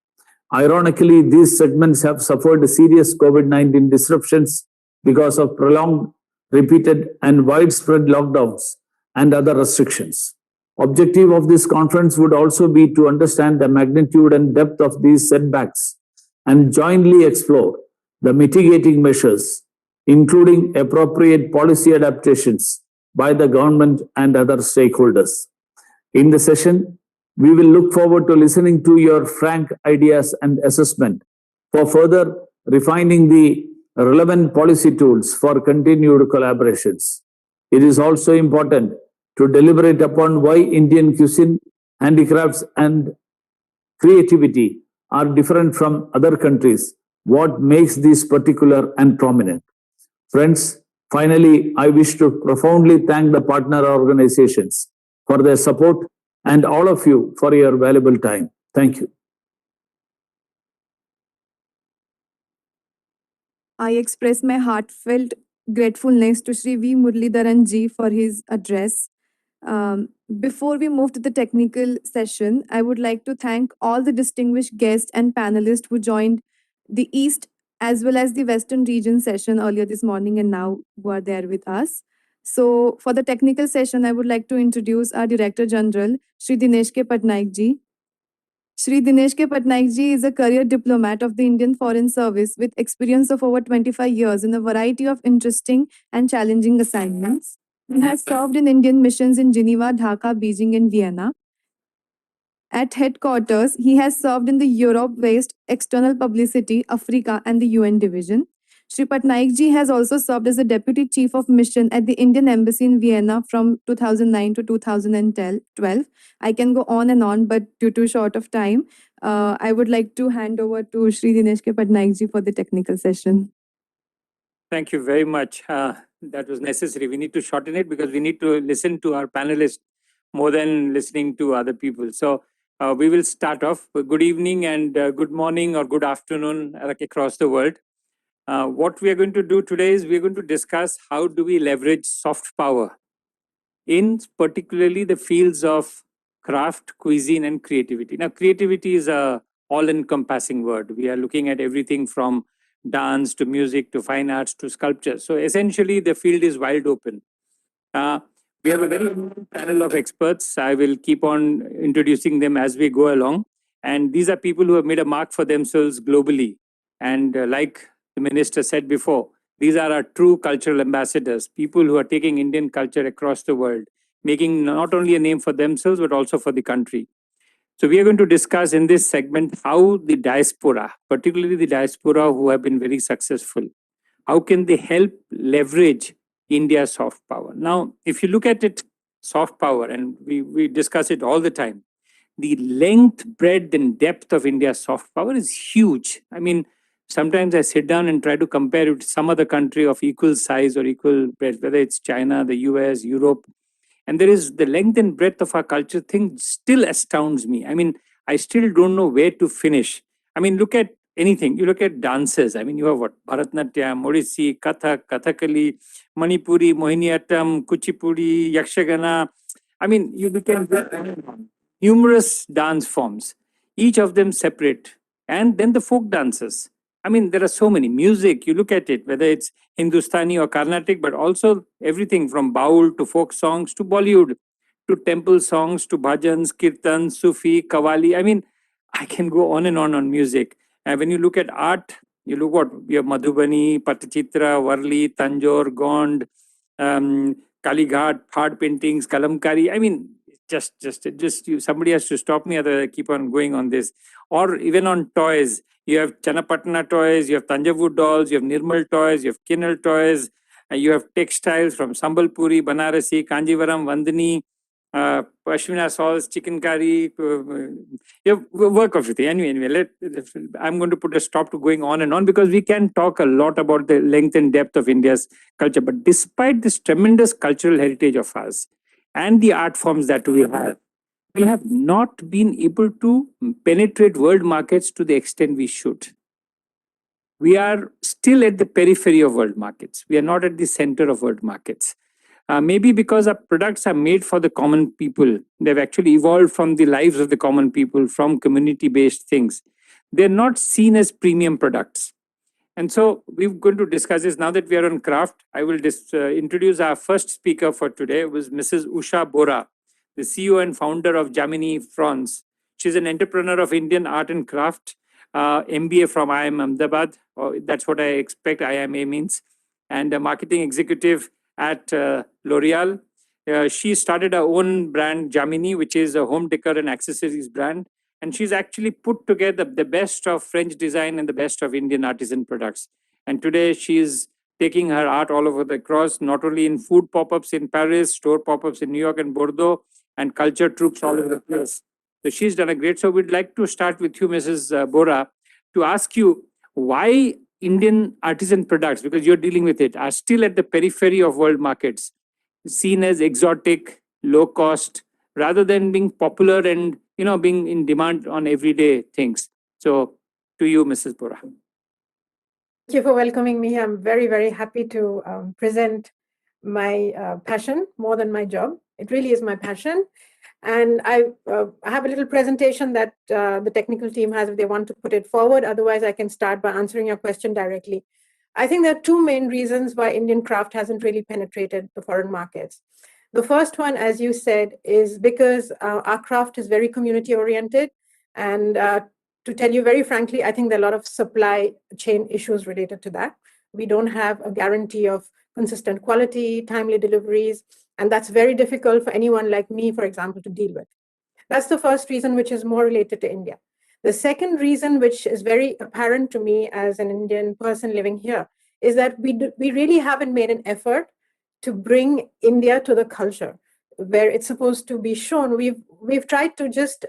Speaker 7: Ironically, these segments have suffered serious COVID-19 disruptions because of prolonged, repeated, and widespread lockdowns and other restrictions. Objective of this conference would also be to understand the magnitude and depth of these setbacks and jointly explore the mitigating measures, including appropriate policy adaptations by the government and other stakeholders. In the session, we will look forward to listening to your frank ideas and assessment for further refining the relevant policy tools for continued collaborations. It is also important to deliberate upon why Indian cuisine, handicrafts, and creativity are different from other countries what makes these particular and prominent. Friends, finally, I wish to profoundly thank the partner organizations for their support and all of you for your valuable time. Thank you.
Speaker 1: I express my heartfelt gratefulness to Sri V. Muralidharan ji for his address. Before we move to the technical session, I would like to thank all the distinguished guests and panelists who joined the East as well as the Western region session earlier this morning and now who are there with us. So for the technical session, I would like to introduce our Director General, Shri Dinesh K. Patnaik ji. Shri Dinesh K. Patnaik ji is a career diplomat of the Indian Foreign Service with experience of over 25 years in a variety of interesting and challenging assignments. He has served in Indian missions in Geneva, Dhaka, Beijing, and Vienna. At headquarters, he has served in the Europe-based External Publicity, Africa, and the UN Division. Shri Patnaik ji has also served as the Deputy Chief of Mission at the Indian Embassy in Vienna from 2009 to 2012. I can go on and on, but due to short of time, I would like to hand over to Shri Dinesh K. Patnaik ji for the technical session.
Speaker 4: Thank you very much. That was necessary. We need to shorten it because we need to listen to our panelists more than listening to other people. So we will start off. Good evening and good morning or good afternoon across the world. What we are going to do today is we're going to discuss how do we leverage soft power in particularly the fields of craft, cuisine, and creativity. Now, creativity is a all-encompassing word. We are looking at everything from dance to music to fine arts to sculpture. So essentially, the field is wide open. We have a very panel of experts. I will keep on introducing them as we go along. And these are people who have made a mark for themselves globally. And like the minister said before, these are our true cultural ambassadors, people who are taking Indian culture across the world, making not only a name for themselves, but also for the country. So we are going to discuss in this segment how the diaspora, particularly the diaspora who have been very successful, how can they help leverage India's soft power? Now, if you look at it, soft power, and we discuss it all the time, the length, breadth, and depth of India's soft power is huge. I mean, sometimes I sit down and try to compare it to some other country of equal size or equal breadth, whether it's China, the US, Europe. And there is the length and breadth of our culture thing still astounds me. I mean, I still don't know where to finish. I mean, look at anything. You look at dances. I mean, you have what? Bharatnatyam, Odissi, Kathak, Kathakali, Manipuri, Mohiniyattam, Kuchipudi, Yakshagana. I mean, you can numerous dance forms, each of them separate. And then the folk dances. I mean, there are so many. Music, you look at it, whether it's Hindustani or Carnatic, but also everything from Baul to folk songs to Bollywood, to temple songs to bhajans, kirtan, Sufi, Qawwali. I mean, I can go on and on music. And when you look at art, you look what we have Madhubani, Patachitra, Varli, Tanjore, Gond, Kalighat, Phad paintings, Kalamkari. I mean, somebody has to stop me, otherwise I keep on going on this. Or even on toys, you have Channapatna toys, you have Tanjavur dolls, you have Nirmal toys, you have Kinnal toys, you have textiles from Sambalpuri, Banarasi, Kanjivaram, Vandani, Pashmina shawls, chicken curry, you have work of it. Anyway, I'm going to put a stop to going on and on because we can talk a lot about the length and depth of India's culture. But despite this tremendous cultural heritage of ours and the art forms that we have not been able to penetrate world markets to the extent we should. We are still at the periphery of world markets. We are not at the center of world markets. Maybe because our products are made for the common people. They've actually evolved from the lives of the common people, from community-based things. They're not seen as premium products. And so we're going to discuss this. Now that we are on craft, I will introduce our first speaker for today, was Mrs. Usha Bora, the CEO and founder of Jamini France. She's an entrepreneur of Indian art and craft, MBA from IIM Ahmedabad. That's what I expect IIMA means. And a marketing executive at L'Oreal. She started her own brand, Jamini, which is a home decor and accessories brand. And she's actually put together the best of French design and the best of Indian artisan products. And today she's taking her art all over the cross, not only in food pop-ups in Paris, store pop-ups in New York and Bordeaux, and culture troops all over the place. So she's done a great. So we'd like to start with you, Mrs. Bora, to ask you, why Indian artisan products, because you're dealing with it, are still at the periphery of world markets, seen as exotic, low cost, rather than being popular and being in demand on everyday things. So, to you, Mrs. Bora.
Speaker 8: Thank you for welcoming me. I'm very, very happy to present my passion more than my job. It really is my passion. And I have a little presentation that the technical team has if they want to put it forward. Otherwise, I can start by answering your question directly. I think there are two main reasons why Indian craft hasn't really penetrated the foreign markets. The first one, as you said, is because our craft is very community oriented. And to tell you very frankly, I think there are a lot of supply chain issues related to that. We don't have a guarantee of consistent quality, timely deliveries, and that's very difficult for anyone like me, for example, to deal with. That's the first reason, which is more related to India. The second reason, which is very apparent to me as an Indian person living here, is that we really haven't made an effort to bring India to the culture where it's supposed to be shown. We've tried to just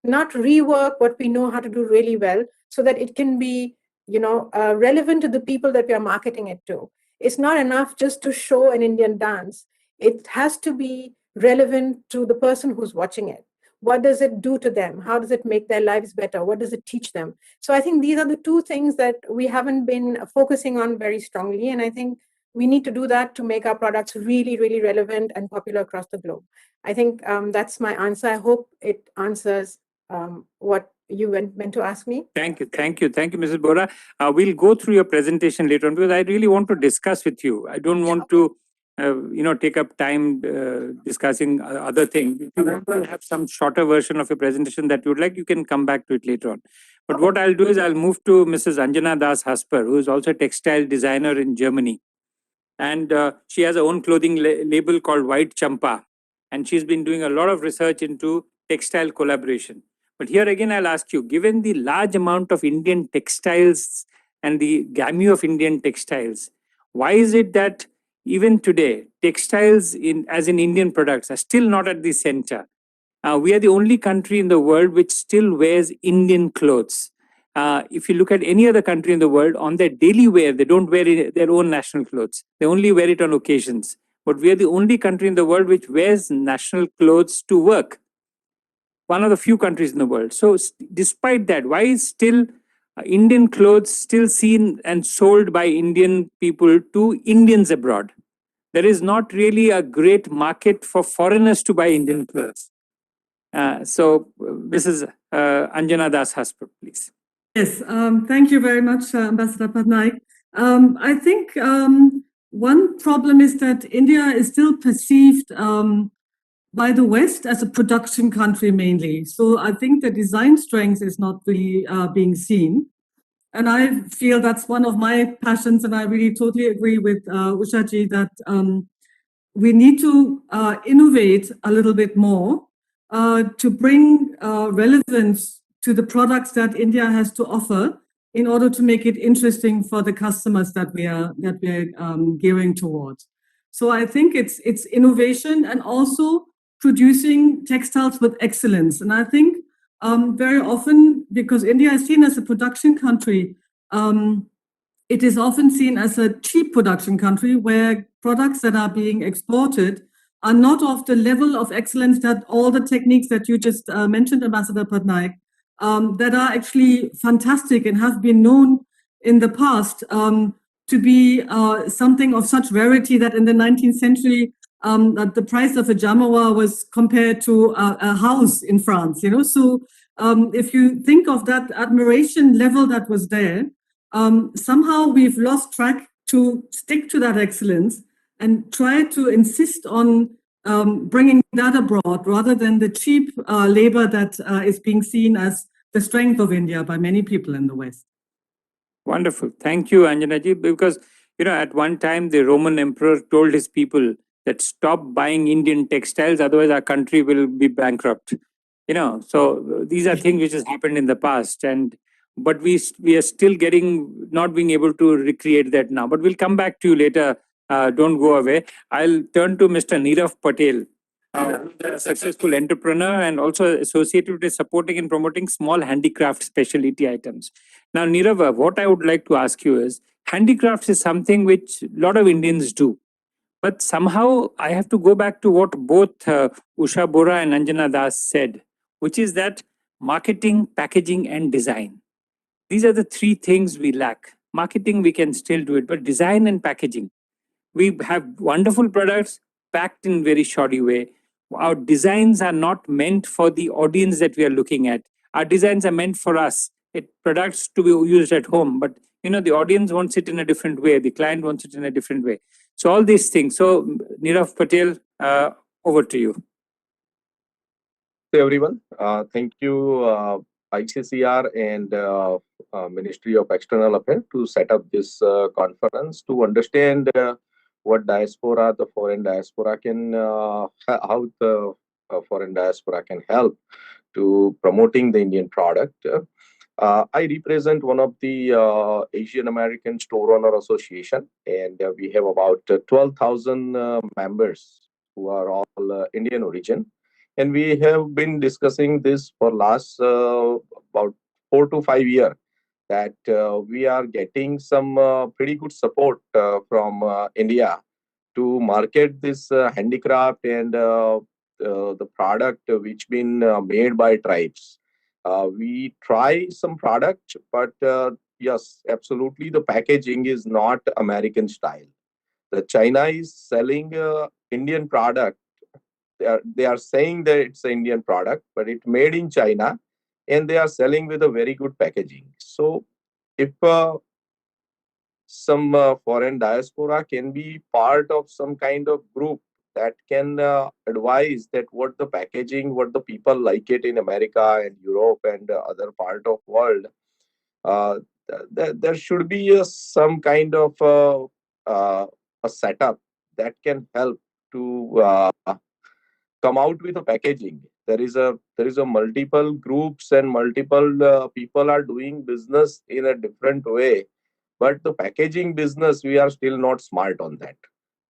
Speaker 8: not rework what we know how to do really well so that it can be relevant to the people that we are marketing it to. It's not enough just to show an Indian dance. It has to be relevant to the person who's watching it. What does it do to them? How does it make their lives better? What does it teach them? So I think these are the two things that we haven't been focusing on very strongly. And I think we need to do that to make our products really, really relevant and popular across the globe. I think that's my answer. I hope it answers what you meant to ask me.
Speaker 4: Thank you, Mrs. Bora. We'll go through your presentation later on because I really want to discuss with you. I don't want to, take up time discussing other things. If you want to have some shorter version of your presentation that you would like, you can come back to it later on. But what I'll do is I'll move to Mrs. Anjana Das Hasper, who is also a textile designer in Germany. And she has her own clothing label called White Champa. And she's been doing a lot of research into textile collaboration. But here again, I'll ask you, given the large amount of Indian textiles and the gamut of Indian textiles, why is it that even today, textiles as in Indian products are still not at the center? We are the only country in the world which still wears Indian clothes. If you look at any other country in the world, on their daily wear, they don't wear their own national clothes. They only wear it on occasions. But we are the only country in the world which wears national clothes to work. One of the few countries in the world. So despite that, why is still Indian clothes still seen and sold by Indian people to Indians abroad? There is not really a great market for foreigners to buy Indian clothes. So Mrs. Anjana Das Hasper, please.
Speaker 9: Yes, thank you very much, Ambassador Patnaik. I think one problem is that India is still perceived by the West as a production country mainly. So I think the design strength is not really being seen. And I feel that's one of my passions, and I really totally agree with Ushaji that we need to innovate a little bit more to bring relevance to the products that India has to offer in order to make it interesting for the customers that we are gearing towards. So I think it's innovation and also producing textiles with excellence. And I think very often, because India is seen as a production country, it is often seen as a cheap production country where products that are being exported are not of the level of excellence that all the techniques that you just mentioned, Ambassador Patnaik, that are actually fantastic and have been known in the past to be something of such rarity that in the 19th century, the price of a jamawa was compared to a house in France, So if you think of that admiration level that was there, somehow we've lost track to stick to that excellence and try to insist on bringing that abroad rather than the cheap labor that is being seen as the strength of India by many people in the West.
Speaker 4: Wonderful. Thank you, Anjanaji, because, at one time, the Roman emperor told his people that stop buying Indian textiles, otherwise our country will be bankrupt. So these are things which has happened in the past, but we are still not being able to recreate that now. But we'll come back to you later. Don't go away. I'll turn to Mr. Nirav Patel, a successful entrepreneur and also associated with supporting and promoting small handicraft specialty items. Now, Nirav, what I would like to ask you is, handicrafts is something which a lot of Indians do. But somehow I have to go back to what both Usha Bora and Anjana Das said, which is that marketing, packaging, and design. These are the three things we lack. Marketing, we can still do it, but design and packaging. We have wonderful products packed in very shoddy way. Our designs are not meant for the audience that we are looking at. Our designs are meant for us. Products to be used at home, but the audience wants it in a different way. The client wants it in a different way. So all these things. So Nirav Patel, over to you.
Speaker 10: Hey everyone, thank you ICCR and Ministry of External Affairs to set up this conference to understand what diaspora, the foreign diaspora can, how the foreign diaspora can help to promoting the Indian product. I represent one of the Asian American Store Owner Association, and we have about 12,000 members who are all Indian origin. And we have been discussing this for last about 4 to 5 years, that we are getting some pretty good support from India to market this handicraft and the product which been made by tribes. We try some product, but yes, absolutely, the packaging is not American style. The China is selling Indian product. They are saying that it's an Indian product, but it's made in China, and they are selling with a very good packaging. So if some foreign diaspora can be part of some kind of group that can advise that what the packaging, what the people like it in America and Europe and other part of world, there should be some kind of a setup that can help to come out with a packaging. There is a multiple groups and multiple people are doing business in a different way, but the packaging business, we are still not smart on that,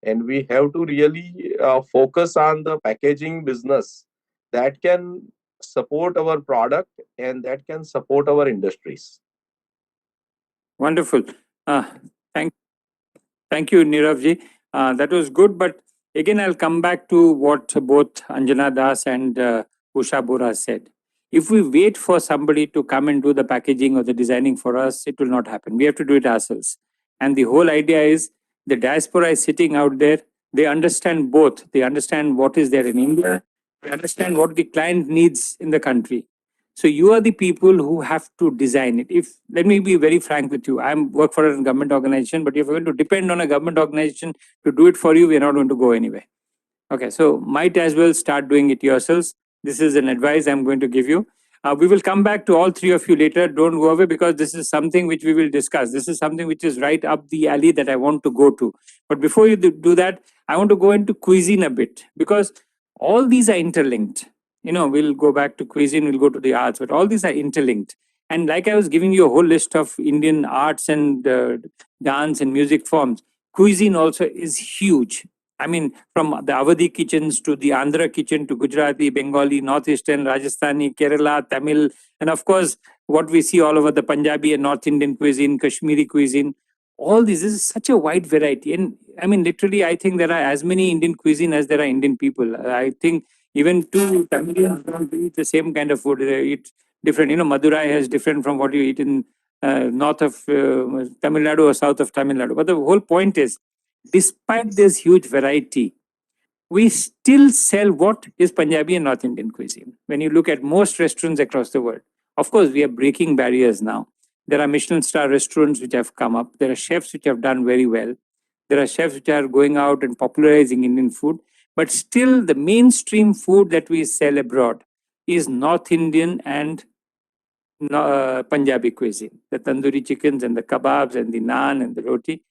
Speaker 10: and we have to really focus on the packaging business that can support our product and that can support our industries.
Speaker 4: Wonderful. Thank you, Niravji. That was good, but again, I'll come back to what both Anjana Das and Usha Bora said. If we wait for somebody to come and do the packaging or the designing for us, it will not happen. We have to do it ourselves. And the whole idea is the diaspora is sitting out there. They understand both. They understand what is there in India. They understand what the client needs in the country. So you are the people who have to design it. Let me be very frank with you. I work for a government organization, but if you're going to depend on a government organization to do it for you, we're not going to go anywhere. Okay, so might as well start doing it yourselves. This is an advice I'm going to give you. We will come back to all three of you later. Don't go away, because this is something which we will discuss. This is something which is right up the alley that I want to go to. But before you do that, I want to go into cuisine a bit, because all these are interlinked. We'll go back to cuisine, we'll go to the arts, but all these are interlinked. And like I was giving you a whole list of Indian arts and dance and music forms, cuisine also is huge. I mean, from the Awadhi kitchens to the Andhra kitchen to Gujarati, Bengali, Northeastern, Rajasthani, Kerala, Tamil, and of course, what we see all over the Punjabi and North Indian cuisine, Kashmiri cuisine, all this is such a wide variety. And I mean, literally, I think there are as many Indian cuisine as there are Indian people. I think even two Tamilians don't eat the same kind of food. They eat different. Madurai is different from what you eat in north of Tamil Nadu or south of Tamil Nadu. But the whole point is, despite this huge variety, we still sell what is Punjabi and North Indian cuisine. When you look at most restaurants across the world, of course, we are breaking barriers now. There are Michelin star restaurants which have come up. There are chefs which have done very well. There are chefs which are going out and popularizing Indian food. But still, the mainstream food that we sell abroad is North Indian and Punjabi cuisine. The tandoori chickens and the kebabs and the naan and the roti.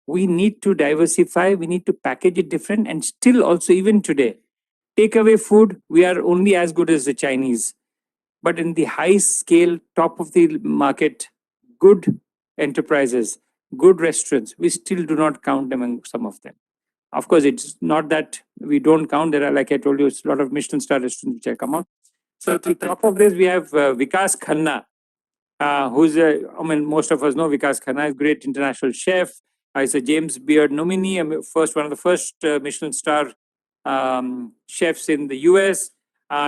Speaker 4: We need to diversify, we need to package it different, and still also even today, takeaway food, we are only as good as the Chinese. But in the high scale, top of the market, good enterprises, good restaurants, we still do not count among some of them. Of course, it's not that we don't count. There are, like I told you, it's a lot of Michelin star restaurants which have come out. So at the top of this, we have Vikas Khanna. I mean, most of us know Vikas Khanna is a great international chef. He's a James Beard nominee, one of the first Michelin star chefs in the US.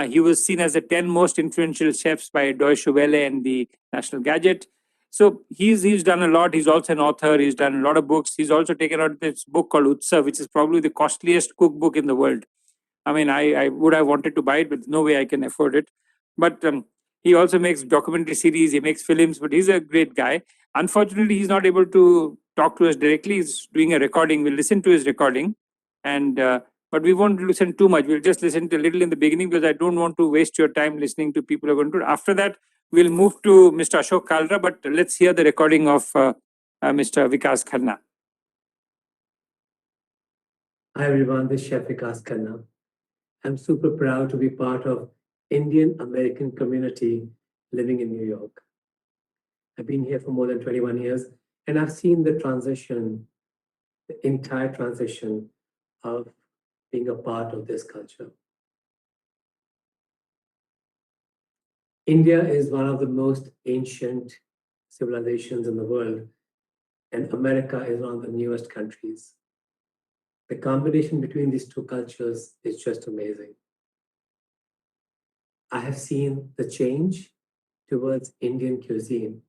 Speaker 4: He was seen as the 10 most influential chefs by Deutsche Welle and the National Gadget. So he's done a lot. He's also an author. He's done a lot of books. He's also taken out this book called Utsav, which is probably the costliest cookbook in the world. I mean, I would have wanted to buy it, but no way I can afford it. But he also makes documentary series. He makes films, but he's a great guy. Unfortunately, he's not able to talk to us directly. He's doing a recording. We'll listen to his recording, and but we won't listen too much. We'll just listen to a little in the beginning because I don't want to waste your time listening to people who are going to. After that, we'll move to Mr. Ashok Kalra, but let's hear the recording of Mr. Vikas Khanna.
Speaker 11: Hi everyone, this is Chef Vikas Khanna. I'm super proud to be part of Indian American community living in New York. I've been here for more than 21 years and I've seen the transition, the entire transition of being a part of this culture. India is one of the most ancient civilizations in the world, and America is one of the newest countries. The combination between these two cultures is just amazing. I have seen the change towards Indian cuisine,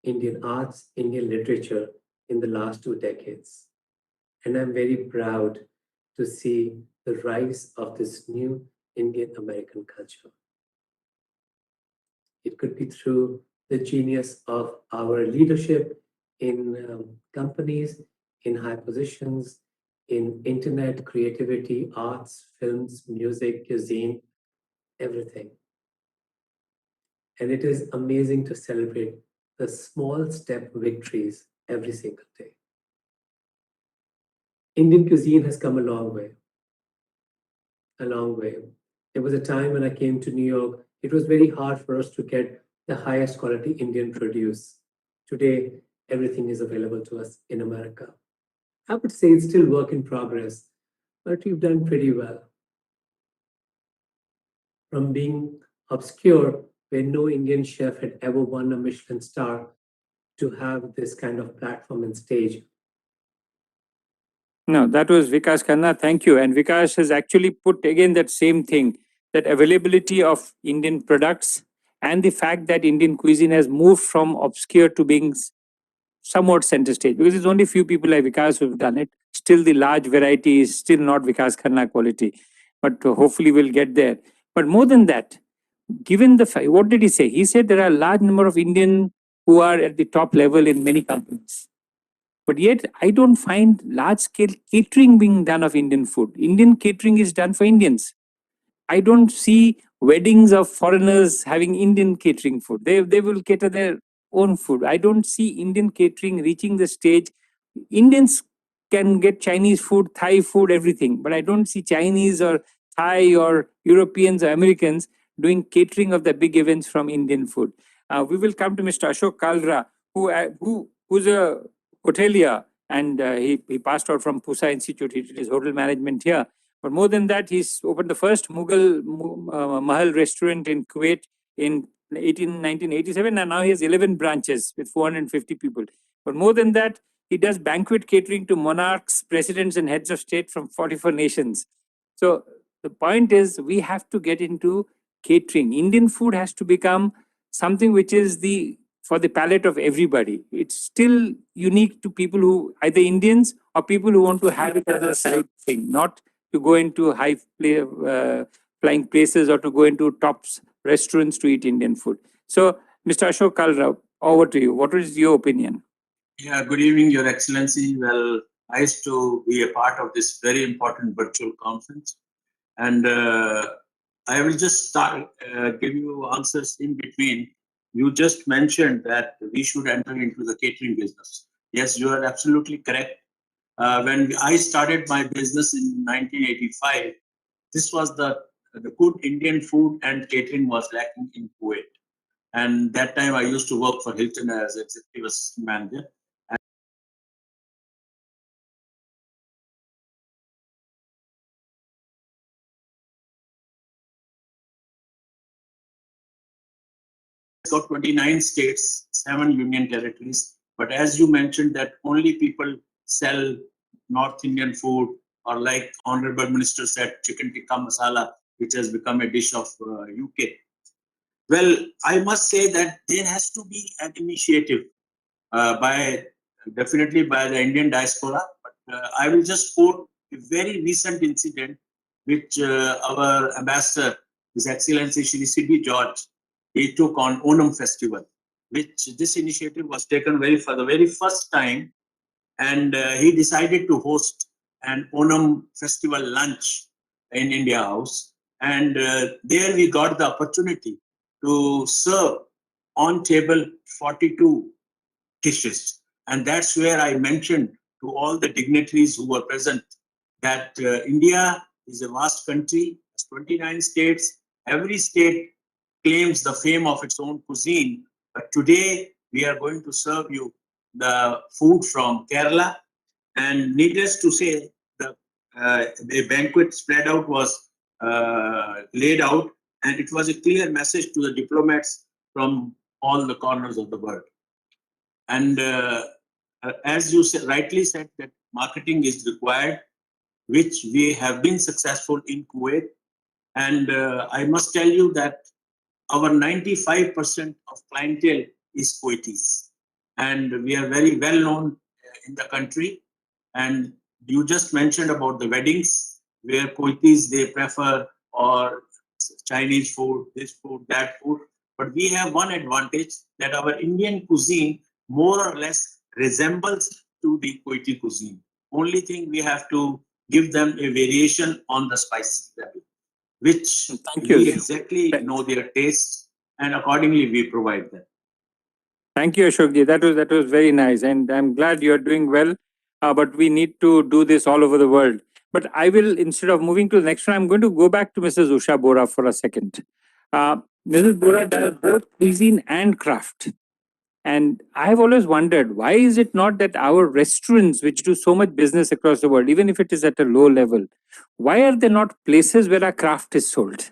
Speaker 11: Indian arts, Indian literature in the last 2 decades. And I'm very proud to see the rise of this new Indian American culture. It could be through the genius of our leadership in companies, in high positions, in internet, creativity, arts, films, music, cuisine, everything. And it is amazing to celebrate the small step victories every single day. Indian cuisine has come a long way. A long way. There was a time when I came to New York, it was very hard for us to get the highest quality Indian produce. Today, everything is available to us in America. I would say it's still work in progress, but we've done pretty well. From being obscure, where no Indian chef had ever won a Michelin star, to have this kind of platform and stage.
Speaker 4: No, that was Vikas Khanna. Thank you. And Vikas has actually put again that same thing, that availability of Indian products and the fact that Indian cuisine has moved from obscure to being somewhat center stage, because there's only few people like Vikas who have done it. Still, the large variety is still not Vikas Khanna quality, but hopefully we'll get there. But more than that, given the fact, what did he say? He said there are a large number of Indian who are at the top level in many companies. But yet, I don't find large scale catering being done of Indian food. Indian catering is done for Indians. I don't see weddings of foreigners having Indian catering food. They will cater their own food. I don't see Indian catering reaching the stage. Indians can get Chinese food, Thai food, everything, but I don't see Chinese or Thai or Europeans or Americans doing catering of the big events from Indian food. We will come to Mr. Ashok Kalra, who's a hotelier, and he passed out from Pusa Institute. He did his hotel management here. But more than that, he's opened the first Mughal Mahal restaurant in Kuwait in 1987, and now he has 11 branches with 450 people. But more than that, he does banquet catering to monarchs, presidents, and heads of state from 44 nations. So the point is, we have to get into catering. Indian food has to become something which is for the palate of everybody. It's still unique to people who either Indians or people who want to have it as a side thing, not to go into flying places or to go into tops restaurants to eat Indian food. So, Mr. Ashok Kalra, over to you. What is your opinion?
Speaker 12: Yeah, good evening, Your Excellency. Well, nice to be a part of this very important virtual conference. And I will just start, give you answers in between. You just mentioned that we should enter into the catering business. Yes, you are absolutely correct. When I started my business in 1985, this was the good Indian food and catering was lacking in Kuwait. And that time I used to work for Hilton as executive assistant manager. got 29 states, 7 union territories. But as you mentioned, that only people sell North Indian food, or like Honorable Minister said, chicken tikka masala, which has become a dish of UK. Well, I must say that there has to be an initiative definitely by the Indian diaspora. But I will just quote a very recent incident which our ambassador, His Excellency Shri C.B. George, he took on Onam festival, which this initiative was taken for the very first time, and he decided to host an Onam festival lunch in India House, and there we got the opportunity to serve on table 42 dishes. And that's where I mentioned to all the dignitaries who were present that India is a vast country, has 29 states. Every state claims the fame of its own cuisine. But today we are going to serve you the food from Kerala. And needless to say, the banquet spread out was laid out, and it was a clear message to the diplomats from all the corners of the world. And as you rightly said, that marketing is required, which we have been successful in Kuwait. And I must tell you that our 95% of clientele is Kuwaitis. And we are very well known in the country. And you just mentioned about the weddings, where Kuwaitis, they prefer or Chinese food, this food, that food. But we have one advantage, that our Indian cuisine more or less resembles to the Kuwaiti cuisine. Only thing, we have to give them a variation on the spices level, which we exactly know their taste, and accordingly we provide them.
Speaker 4: Thank you, Ashokji. That was very nice, and I'm glad you're doing well. But we need to do this all over the world. But I will, instead of moving to the next one, I'm going to go back to Mrs. Usha Bora for a second. Mrs. Bora does both cuisine and craft. And I've always wondered, why is it not that our restaurants, which do so much business across the world, even if it is at a low level, why are there not places where our craft is sold?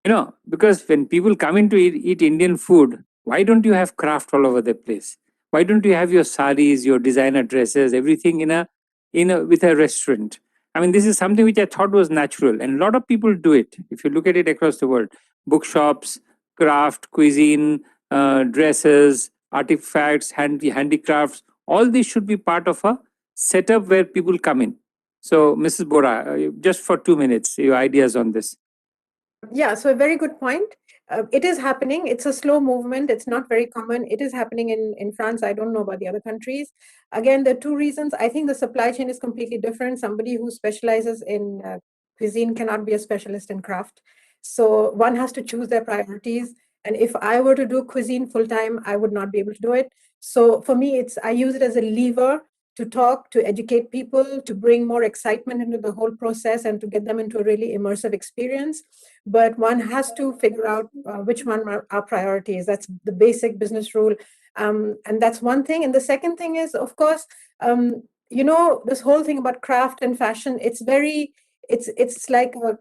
Speaker 4: You know, because when people come in to eat Indian food, why don't you have craft all over the place? Why don't you have your saris, your designer dresses, everything with a restaurant? I mean, this is something which I thought was natural, and a lot of people do it. If you look at it across the world, bookshops, craft, cuisine, dresses, artifacts, handicrafts, all these should be part of a setup where people come in. So, Mrs. Bora, just for 2 minutes, your ideas on this.
Speaker 8: Yeah, so a very good point. It is happening. It's a slow movement. It's not very common. It is happening in France. I don't know about the other countries. Again, there are two reasons. I think the supply chain is completely different. Somebody who specializes in cuisine cannot be a specialist in craft. So one has to choose their priorities. And if I were to do cuisine full time, I would not be able to do it. So for me, I use it as a lever to talk, to educate people, to bring more excitement into the whole process, and to get them into a really immersive experience. But one has to figure out which one are our priorities. That's the basic business rule. And that's one thing. And the second thing is, of course, this whole thing about craft and fashion, it's like a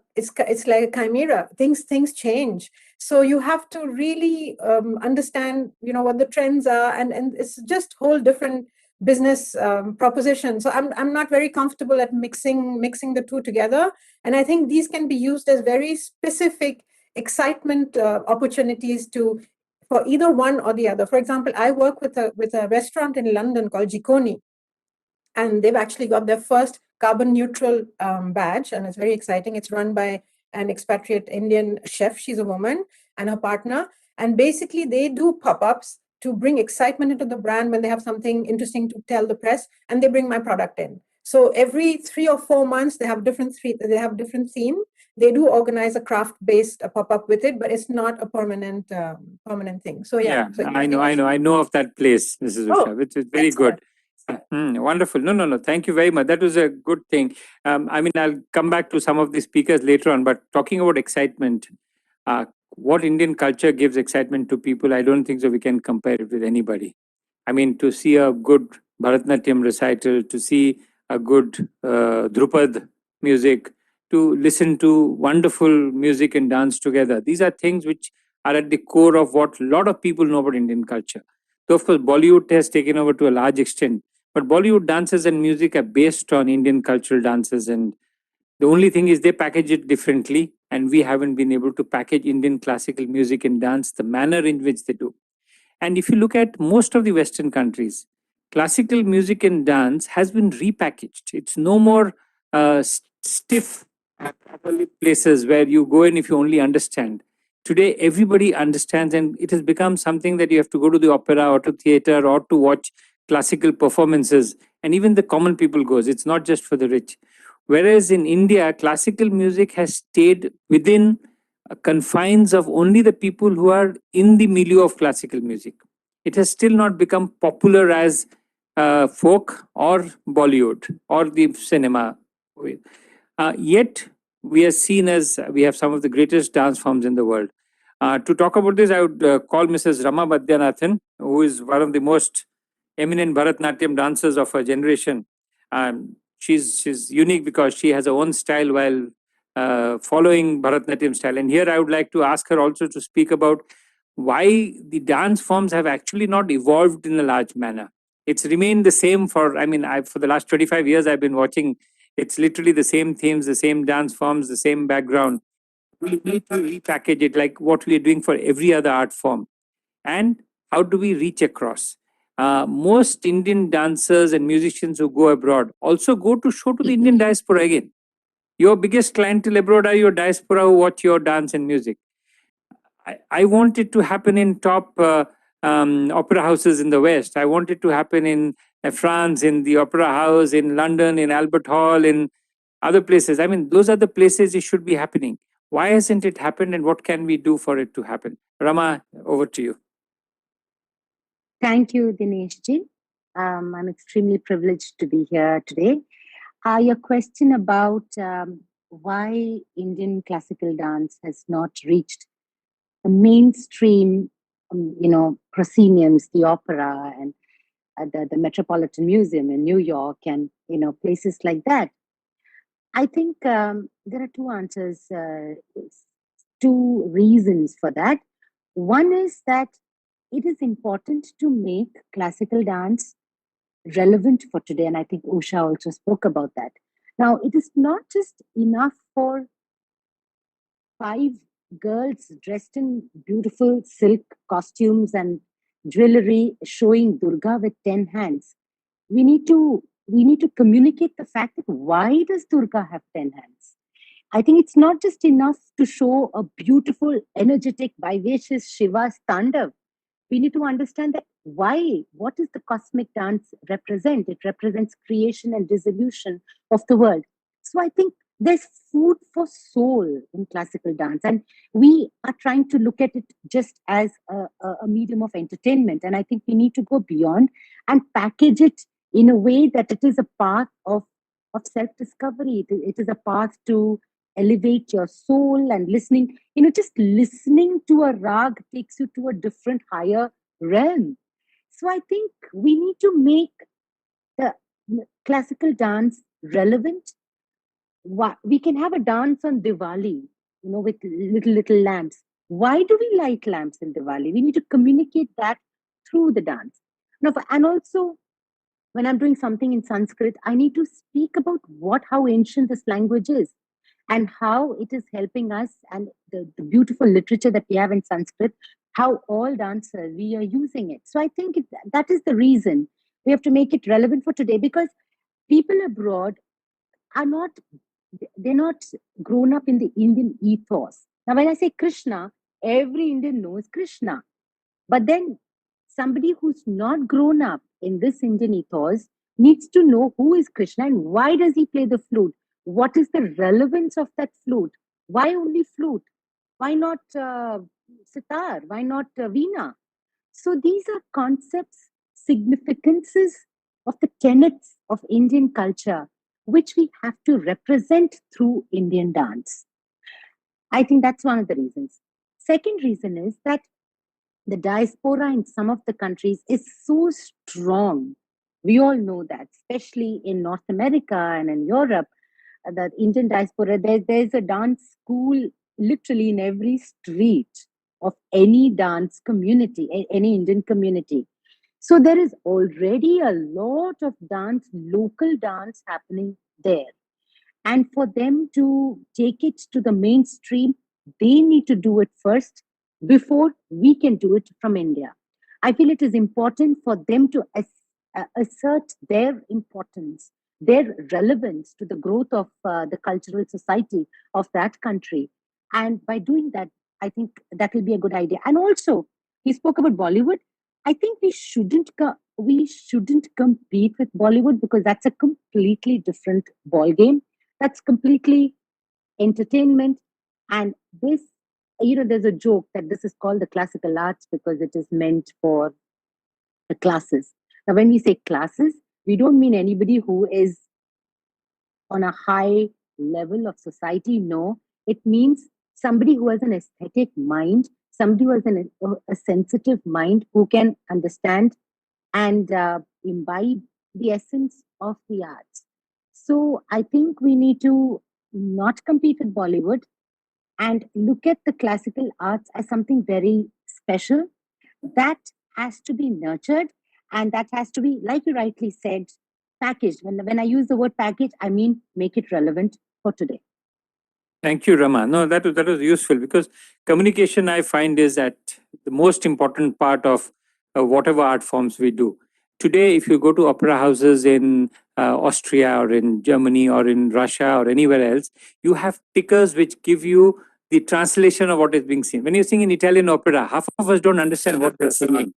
Speaker 8: chimera. Things change. So you have to really understand, what the trends are, and it's just whole different business proposition. So I'm not very comfortable at mixing the two together. And I think these can be used as very specific excitement opportunities for either one or the other. For example, I work with a restaurant in London called Jikoni, and they've actually got their first carbon neutral badge, and it's very exciting. It's run by an expatriate Indian chef. She's a woman, and her partner. And basically, they do pop-ups to bring excitement into the brand when they have something interesting to tell the press, and they bring my product in. So every 3 or 4 months, they have different theme. They do organize a craft-based pop-up with it, but it's not a permanent thing. So yeah. So
Speaker 4: I know of that place, Mrs. Usha, which is very good. Wonderful. No. Thank you very much. That was a good thing. I'll come back to some of the speakers later on, but talking about excitement, what Indian culture gives excitement to people, I don't think so we can compare it with anybody. I mean, to see a good Bharatanatyam recital, to see a good Drupad music, to listen to wonderful music and dance together. These are things which are at the core of what a lot of people know about Indian culture. So of course, Bollywood has taken over to a large extent, but Bollywood dances and music are based on Indian cultural dances, and the only thing is they package it differently, and we haven't been able to package Indian classical music and dance the manner in which they do. And if you look at most of the Western countries, classical music and dance has been repackaged. It's no more stiff places where you go in if you only understand. Today, everybody understands, and it has become something that you have to go to the opera or to theater or to watch classical performances, and even the common people goes. It's not just for the rich. Whereas in India, classical music has stayed within confines of only the people who are in the milieu of classical music. It has still not become popular as folk or Bollywood or the cinema. Yet we are seen as we have some of the greatest dance forms in the world. To talk about this, I would call Mrs. Rama Badyanathan, who is one of the most eminent Bharatnatyam dancers of her generation. She's unique because she has her own style while following Bharatnatyam style. And here I would like to ask her also to speak about why the dance forms have actually not evolved in a large manner. It's remained the same for, for the last 25 years I've been watching. It's literally the same themes, the same dance forms, the same background. We need to repackage it like what we are doing for every other art form. And how do we reach across? Most Indian dancers and musicians who go abroad also go to show to the Indian diaspora again. Your biggest clientele abroad are your diaspora who watch your dance and music. I want it to happen in top opera houses in the West. I want it to happen in France, in the Opera House, in London, in Albert Hall, in other places. Those are the places it should be happening. Why hasn't it happened, and what can we do for it to happen? Rama, over to you.
Speaker 13: Thank you, Dinesh ji. I'm extremely privileged to be here today. Your question about why Indian classical dance has not reached the mainstream, prosceniums, the opera, and the Metropolitan Museum in New York, and places like that. I think there are two answers, two reasons for that. One is that it is important to make classical dance relevant for today, and I think Usha also spoke about that. Now, it is not just enough for 5 girls dressed in beautiful silk costumes and jewelry showing Durga with 10 hands. We need to communicate the fact that why does Durga have 10 hands? I think it's not just enough to show a beautiful, energetic, vivacious Shiva's Tandav. We need to understand that why, what does the cosmic dance represent? It represents creation and dissolution of the world. So I think there's food for soul in classical dance, and we are trying to look at it just as a medium of entertainment. And I think we need to go beyond and package it in a way that it is a path of self-discovery. It is a path to elevate your soul, and listening, just listening to a rag takes you to a different higher realm. So I think we need to make the classical dance relevant. We can have a dance on Diwali, with little lamps. Why do we light lamps in Diwali? We need to communicate that through the dance. And also, when I'm doing something in Sanskrit, I need to speak about how ancient this language is, and how it is helping us, and the beautiful literature that we have in Sanskrit, how all dancers, we are using it. So I think that is the reason we have to make it relevant for today, because people abroad they're not grown up in the Indian ethos. Now, when I say Krishna, every Indian knows Krishna. But then somebody who's not grown up in this Indian ethos needs to know who is Krishna and why does he play the flute? What is the relevance of that flute? Why only flute? Why not sitar? Why not veena? So these are concepts, significances of the tenets of Indian culture, which we have to represent through Indian dance. I think that's one of the reasons. Second reason is that the diaspora in some of the countries is so strong. We all know that, especially in North America and in Europe, the Indian diaspora, there's a dance school literally in every street of any dance community, any Indian community. So there is already a lot of dance, local dance happening there. And for them to take it to the mainstream, they need to do it first before we can do it from India. I feel it is important for them to assert their importance, their relevance to the growth of the cultural society of that country. And by doing that, I think that will be a good idea. And also, he spoke about Bollywood. I think we shouldn't compete with Bollywood because that's a completely different ball game. That's completely entertainment. And this, there's a joke that this is called the classical arts because it is meant for the classes. Now, when we say classes, we don't mean anybody who is on a high level of society. No, it means somebody who has an aesthetic mind, somebody who has a sensitive mind, who can understand and imbibe the essence of the arts. So I think we need to not compete with Bollywood and look at the classical arts as something very special that has to be nurtured, and that has to be, like you rightly said, packaged. When I use the word package, I mean make it relevant for today.
Speaker 4: Thank you, Rama. No, that was useful because communication, I find, is at the most important part of whatever art forms we do. Today, if you go to opera houses in Austria or in Germany or in Russia or anywhere else, you have tickers which give you the translation of what is being seen. When you sing in Italian opera, half of us don't understand what they're singing,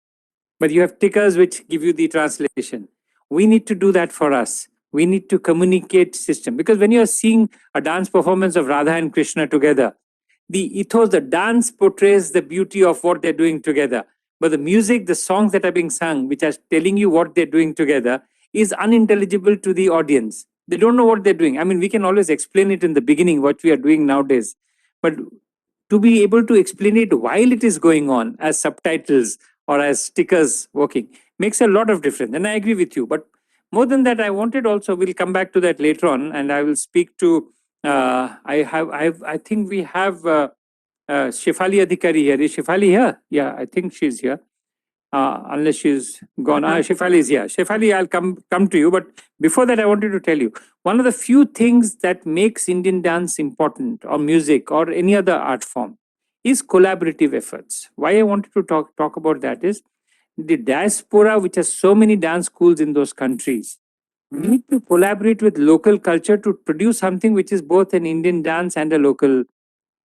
Speaker 4: but you have tickers which give you the translation. We need to do that for us. We need to communicate system, because when you're seeing a dance performance of Radha and Krishna together, the ethos, the dance portrays the beauty of what they're doing together. But the music, the songs that are being sung, which are telling you what they're doing together, is unintelligible to the audience. They don't know what they're doing. I mean, we can always explain it in the beginning, what we are doing nowadays. But to be able to explain it while it is going on as subtitles or as stickers working makes a lot of difference. And I agree with you. But more than that, I wanted also, we'll come back to that later on, and I will speak to, I think we have Shefali Adhikari here. Is Shefali here? Yeah, I think she's here. Unless she's gone. Shefali is here. Shefali, I'll come to you. But before that, I wanted to tell you, one of the few things that makes Indian dance important, or music, or any other art form, is collaborative efforts. Why I wanted to talk about that is the diaspora, which has so many dance schools in those countries, need to collaborate with local culture to produce something which is both an Indian dance and a local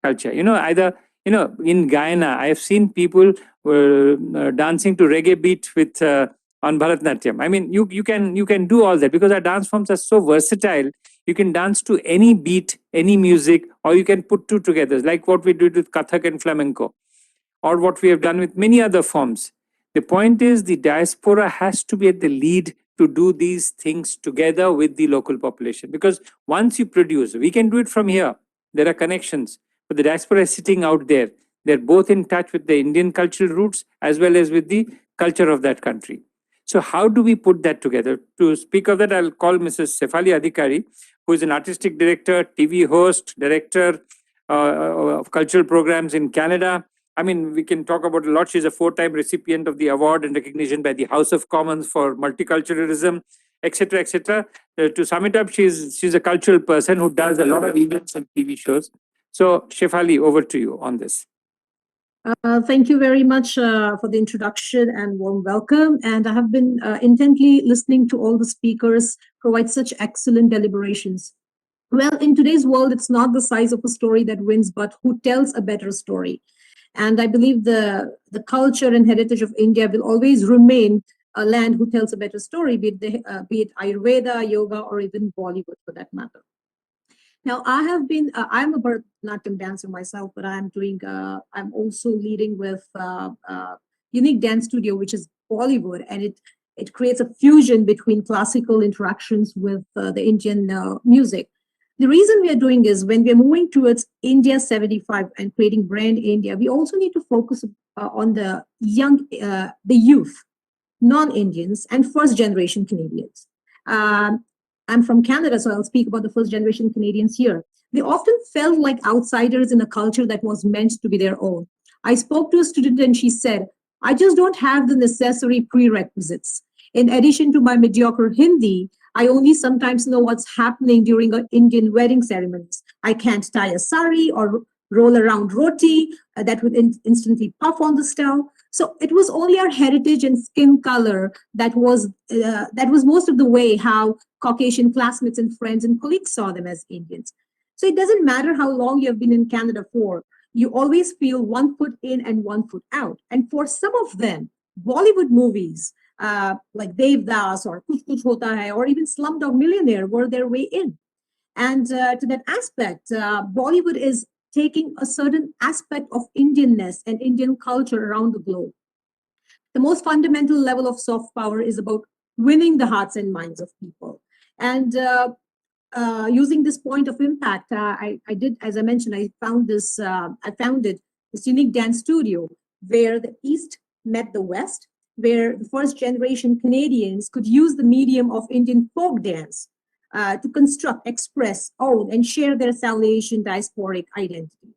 Speaker 4: culture. Either, in Guyana, I have seen people dancing to reggae beat with on Bharatanatyam. I mean, you can do all that because our dance forms are so versatile. You can dance to any beat, any music, or you can put two together, like what we did with Kathak and flamenco, or what we have done with many other forms. The point is, the diaspora has to be at the lead to do these things together with the local population. Because once you produce, we can do it from here. There are connections, but the diaspora is sitting out there. They're both in touch with the Indian cultural roots as well as with the culture of that country. So how do we put that together? To speak of that, I'll call Mrs. Shefali Adhikari, who is an artistic director, TV host, director of cultural programs in Canada. I mean, we can talk about a lot. She's a 4-time recipient of the award and recognition by the House of Commons for multiculturalism, etc., etc. To sum it up, she's a cultural person who does a lot of events and TV shows. So, Shefali, over to you on this.
Speaker 14: Thank you very much for the introduction and warm welcome. And I have been intently listening to all the speakers provide such excellent deliberations. Well, in today's world, it's not the size of a story that wins, but who tells a better story. And I believe the culture and heritage of India will always remain a land who tells a better story, be it Ayurveda, yoga, or even Bollywood for that matter. Now, I'm a Bharatanatyam dancer myself, but I'm also leading with unique dance studio, which is Bollywood, and it creates a fusion between classical interactions with the Indian music. The reason we are doing is when we're moving towards India 75 and creating brand India, we also need to focus on the youth, non-Indians, and first-generation Canadians. I'm from Canada, so I'll speak about the first-generation Canadians here. They often felt like outsiders in a culture that was meant to be their own. I spoke to a student and she said, I just don't have the necessary prerequisites. In addition to my mediocre Hindi, I only sometimes know what's happening during an Indian wedding ceremonies. I can't tie a sari or roll around roti that would instantly puff on the stove. So it was only our heritage and skin color that was most of the way how Caucasian classmates and friends and colleagues saw them as Indians. So it doesn't matter how long you have been in Canada for, you always feel one foot in and one foot out. And for some of them, Bollywood movies like Devdas or Kuch Kuch Hota Hai or even Slumdog Millionaire were their way in. And to that aspect, Bollywood is taking a certain aspect of Indianness and Indian culture around the globe. The most fundamental level of soft power is about winning the hearts and minds of people. And using this point of impact, I did, as I mentioned, I founded this unique dance studio where the East met the West, where the first generation Canadians could use the medium of Indian folk dance to construct, express, own, and share their South Asian diasporic identity.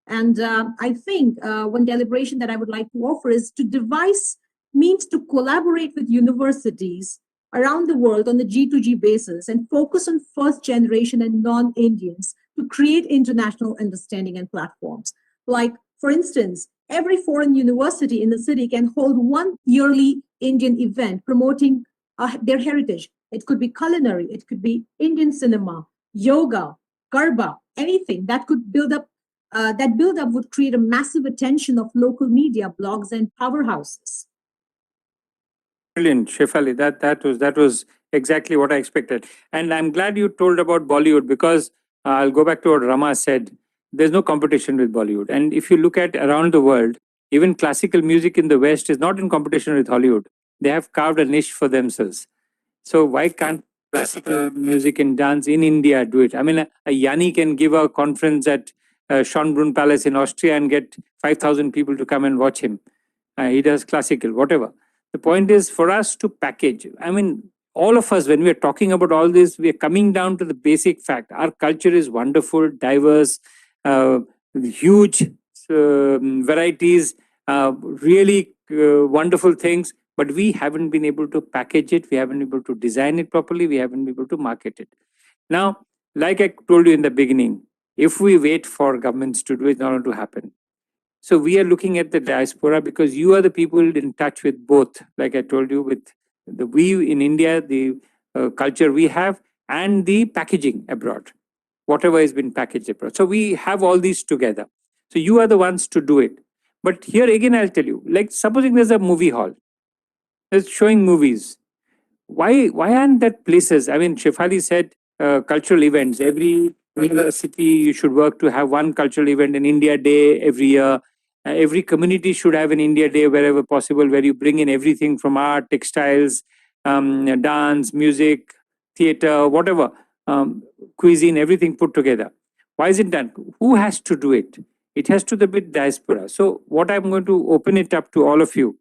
Speaker 14: And I think one deliberation that I would like to offer is to devise means to collaborate with universities around the world on the G2G basis and focus on first generation and non-Indians to create international understanding and platforms. Like, for instance, every foreign university in the city can hold one yearly Indian event promoting their heritage. It could be culinary, it could be Indian cinema, yoga, garba, anything that could build up. That build-up would create a massive attention of local media, blogs, and powerhouses.
Speaker 4: Brilliant, Shefali. That was exactly what I expected. And I'm glad you told about Bollywood because I'll go back to what Rama said. There's no competition with Bollywood. And if you look at around the world, even classical music in the West is not in competition with Hollywood. They have carved a niche for themselves. So why can't classical music and dance in India do it? I mean, a Yanni can give a conference at Schönbrunn Palace in Austria and get 5,000 people to come and watch him. He does classical, whatever. The point is for us to package. I mean, all of us, when we are talking about all this, we are coming down to the basic fact. Our culture is wonderful, diverse, huge varieties, really wonderful things. But we haven't been able to package it. We haven't been able to design it properly. We haven't been able to market it. Now, like I told you in the beginning, if we wait for governments to do it, it's not going to happen. So we are looking at the diaspora because you are the people in touch with both, like I told you, with the we in India, the culture we have, and the packaging abroad, whatever has been packaged abroad. So we have all these together. So you are the ones to do it. But here again, I'll tell you, like supposing there's a movie hall. It's showing movies. Why aren't there places? I mean, Shefali said cultural events. Every university you should work to have one cultural event, an India Day every year. Every community should have an India Day wherever possible, where you bring in everything from art, textiles, dance, music, theater, whatever, cuisine, everything put together. Why is it done? Who has to do it? It has to be the diaspora. So what I'm going to open it up to all of you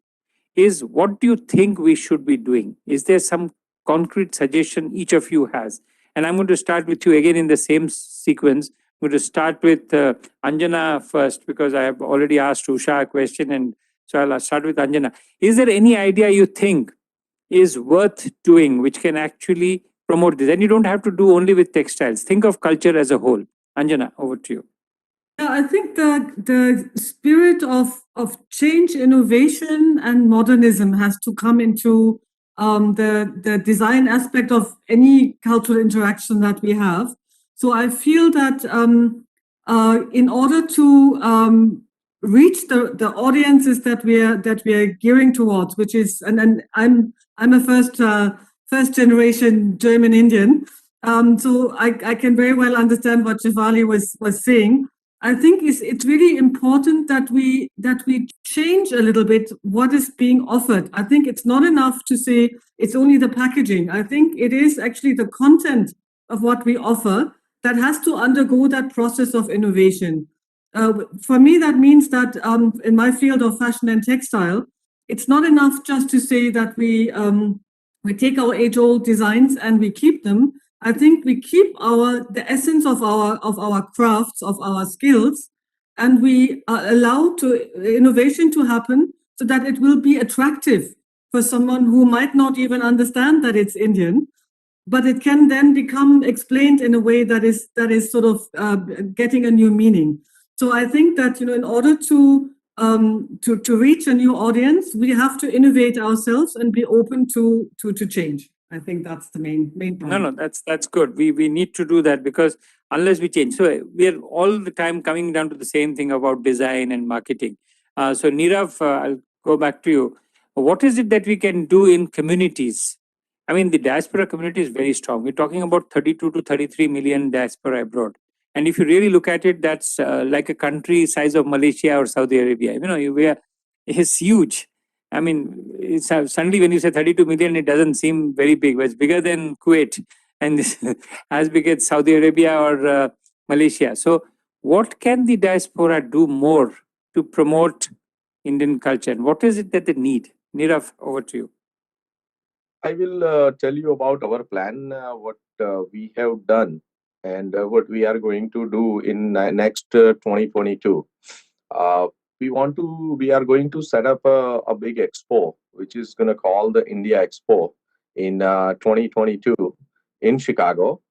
Speaker 4: is what do you think we should be doing? Is there some concrete suggestion each of you has? And I'm going to start with you again in the same sequence. I'm going to start with Anjana first because I have already asked Usha a question, and so I'll start with Anjana. Is there any idea you think is worth doing which can actually promote this? And you don't have to do only with textiles. Think of culture as a whole. Anjana, over to you.
Speaker 9: Yeah, I think the spirit of change, innovation, and modernism has to come into the design aspect of any cultural interaction that we have. So I feel that in order to reach the audiences that we are gearing towards, which is and I'm a first generation German Indian, so I can very well understand what Shefali was saying. I think it's really important that we change a little bit what is being offered. I think it's not enough to say it's only the packaging. I think it is actually the content of what we offer that has to undergo that process of innovation. For me, that means that in my field of fashion and textile, it's not enough just to say that we take our age-old designs and we keep them. I think we keep the essence of our crafts, of our skills, and we allow innovation to happen so that it will be attractive for someone who might not even understand that it's Indian, but it can then become explained in a way that is sort of getting a new meaning. So I think that, in order to reach a new audience, we have to innovate ourselves and be open to change. I think that's the main point.
Speaker 4: No, that's good. We need to do that, because unless we change, so we are all the time coming down to the same thing about design and marketing. So Nirav, I'll go back to you. What is it that we can do in communities? I mean, the diaspora community is very strong. We're talking about 32 to 33 million diaspora abroad. And if you really look at it, that's like a country size of Malaysia or Saudi Arabia. It's huge. I mean, it's suddenly when you say 32 million, it doesn't seem very big, but it's bigger than Kuwait and as big as Saudi Arabia or Malaysia. So what can the diaspora do more to promote Indian culture? And what is it that they need? Nirav, over to you.
Speaker 10: I will tell you about our plan, what we have done, and what we are going to do in next 2022. We are going to set up a big expo, which is going to call the India Expo in 2022 in Chicago.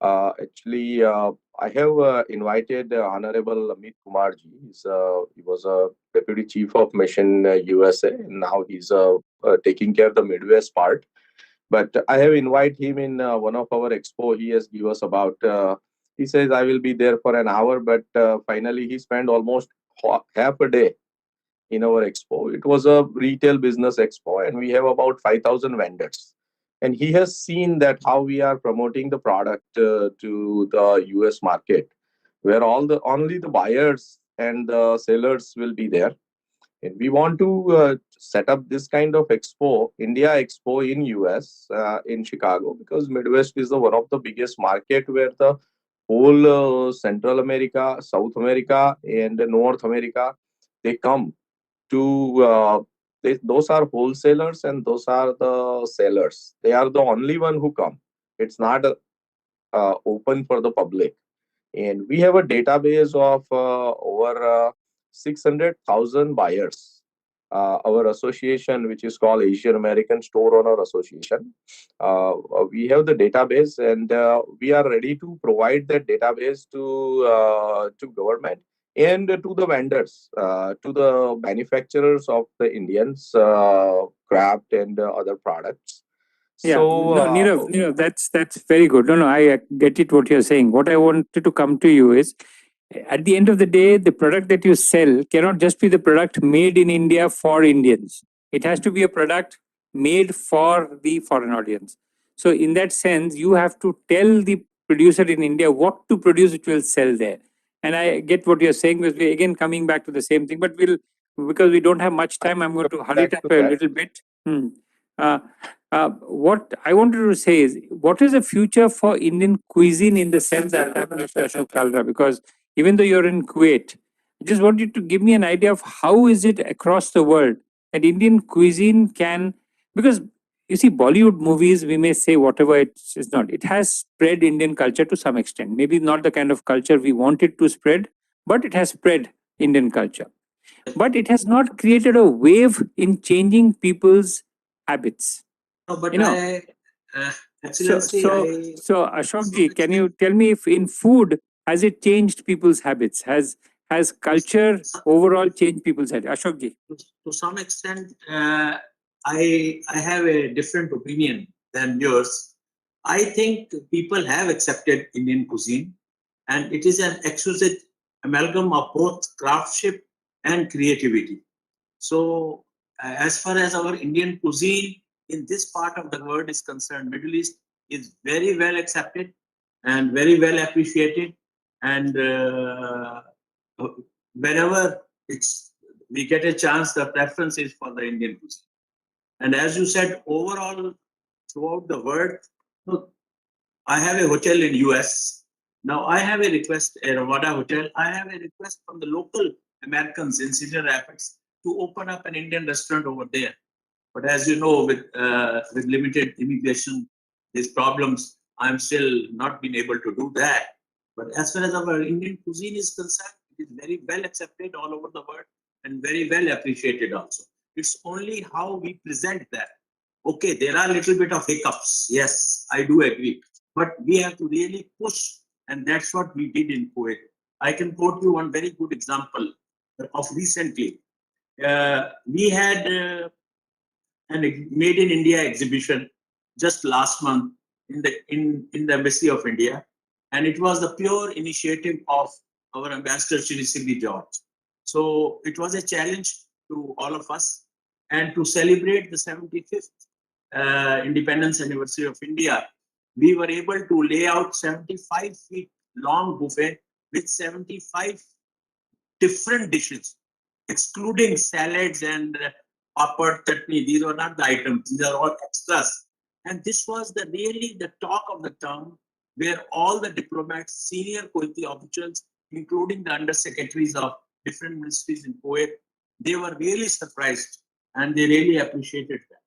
Speaker 10: Actually, I have invited Honorable Amit Kumarji. He was a Deputy Chief of Mission USA, and now he's taking care of the Midwest part. But I have invited him in one of our expo. He has given us about, he says I will be there for an hour, but finally he spent almost half a day in our expo. It was a retail business expo, and we have about 5,000 vendors. And he has seen that how we are promoting the product to the US market, where only the buyers and the sellers will be there. And we want to set up this kind of expo, India Expo in US, in Chicago, because Midwest is one of the biggest market where the whole Central America, South America, and North America, they come to, those are wholesalers and those are the sellers. They are the only one who come. It's not open for the public. And we have a database of over 600,000 buyers. Our association, which is called Asian American Store Owner Association, we have the database, and we are ready to provide that database to government and to the vendors, to the manufacturers of the Indians craft and other products.
Speaker 4: Yeah,
Speaker 10: So,
Speaker 4: no, Nirav, that's very good. No, I get it what you're saying. What I wanted to come to you is, at the end of the day, the product that you sell cannot just be the product made in India for Indians. It has to be a product made for the foreign audience. So in that sense, you have to tell the producer in India what to produce, which will sell there. And I get what you're saying, because we're again coming back to the same thing, but because we don't have much time, I'm going to hurry it up a little bit. What I wanted to say is, what is the future for Indian cuisine in the sense that I have Mr. Ashok Kalra, because even though you're in Kuwait, I just want you to give me an idea of how is it across the world that Indian cuisine can, because you see, Bollywood movies, we may say whatever it's not, it has spread Indian culture to some extent. Maybe not the kind of culture we wanted to spread, but it has spread Indian culture. But it has not created a wave in changing people's habits.
Speaker 12: No, but
Speaker 4: Excellency, so Ashokji, can you tell me if in food, has it changed people's habits? Has culture overall changed people's habits? Ashokji.
Speaker 12: To some extent, I have a different opinion than yours. I think people have accepted Indian cuisine, and it is an exquisite amalgam of both craftsmanship and creativity. So, as far as our Indian cuisine in this part of the world is concerned, Middle East is very well accepted and very well appreciated. And whenever we get a chance, the preference is for the Indian cuisine. And as you said, overall, throughout the world, look, I have a hotel in US. Now I have a request, a Ramada hotel. I have a request from the local Americans in Cedar Rapids to open up an Indian restaurant over there. But as you know, with limited immigration, these problems, I'm still not been able to do that. But as far as our Indian cuisine is concerned, is very well accepted all over the world and very well appreciated also. It's only how we present that. Okay, there are a little bit of hiccups. Yes, I do agree. But we have to really push, and that's what we did in Kuwait. I can quote you one very good example of recently. We had an Made in India exhibition just last month in the Embassy of India, and it was the pure initiative of our ambassador Shri Sigri George. So it was a challenge to all of us, and to celebrate the 75th independence anniversary of India, we were able to lay out 75 feet long buffet with 75 different dishes, excluding salads and papad, chutney. These were not the items, these are all extras. And this was really the talk of the town, where all the diplomats, senior Kuwaiti officials, including the undersecretaries of different ministries in Kuwait, they were really surprised and they really appreciated that.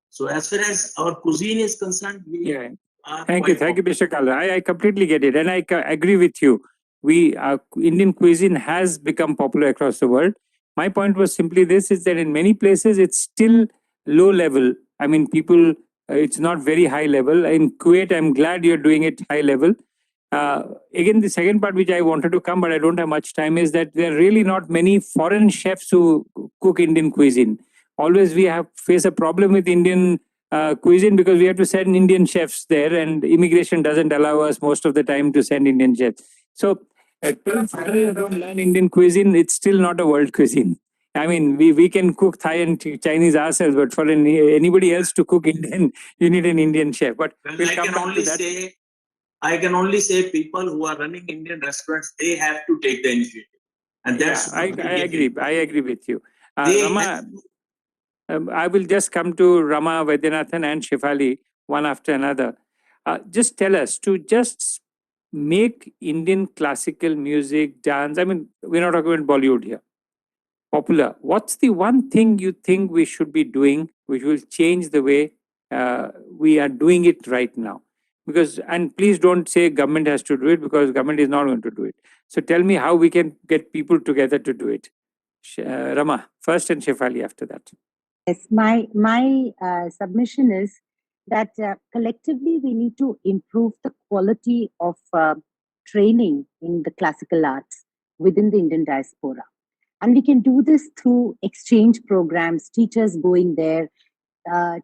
Speaker 12: So as far as our cuisine is concerned, we are
Speaker 4: Thank you,
Speaker 12: quite
Speaker 4: Mr. Kalra. I completely get it, and I agree with you. Indian cuisine has become popular across the world. My point was simply this: is that in many places it's still low level. I mean, people, it's not very high level. In Kuwait, I'm glad you're doing it high level. Again, the second part which I wanted to come, but I don't have much time, is that there are really not many foreign chefs who cook Indian cuisine. Always we face a problem with Indian cuisine because we have to send Indian chefs there, and immigration doesn't allow us most of the time to send Indian chefs. So, till foreigners don't learn Indian cuisine, it's still not a world cuisine. I mean, we can cook Thai and Chinese ourselves, but for anybody else to cook Indian, you need an Indian chef. But we'll come back to that.
Speaker 12: I can only say people who are running Indian restaurants, they have to take the initiative. And that's
Speaker 4: I agree. I agree with you. Rama, I will just come to Rama, Vaidyanathan and Shefali one after another. Just tell us to just make Indian classical music, dance. I mean, we're not talking about Bollywood here. Popular. What's the one thing you think we should be doing which will change the way we are doing it right now? Because, and please don't say government has to do it, because government is not going to do it. So tell me how we can get people together to do it. Rama first and Shefali after that.
Speaker 13: Yes, my submission is that collectively we need to improve the quality of training in the classical arts within the Indian diaspora. And we can do this through exchange programs, teachers going there,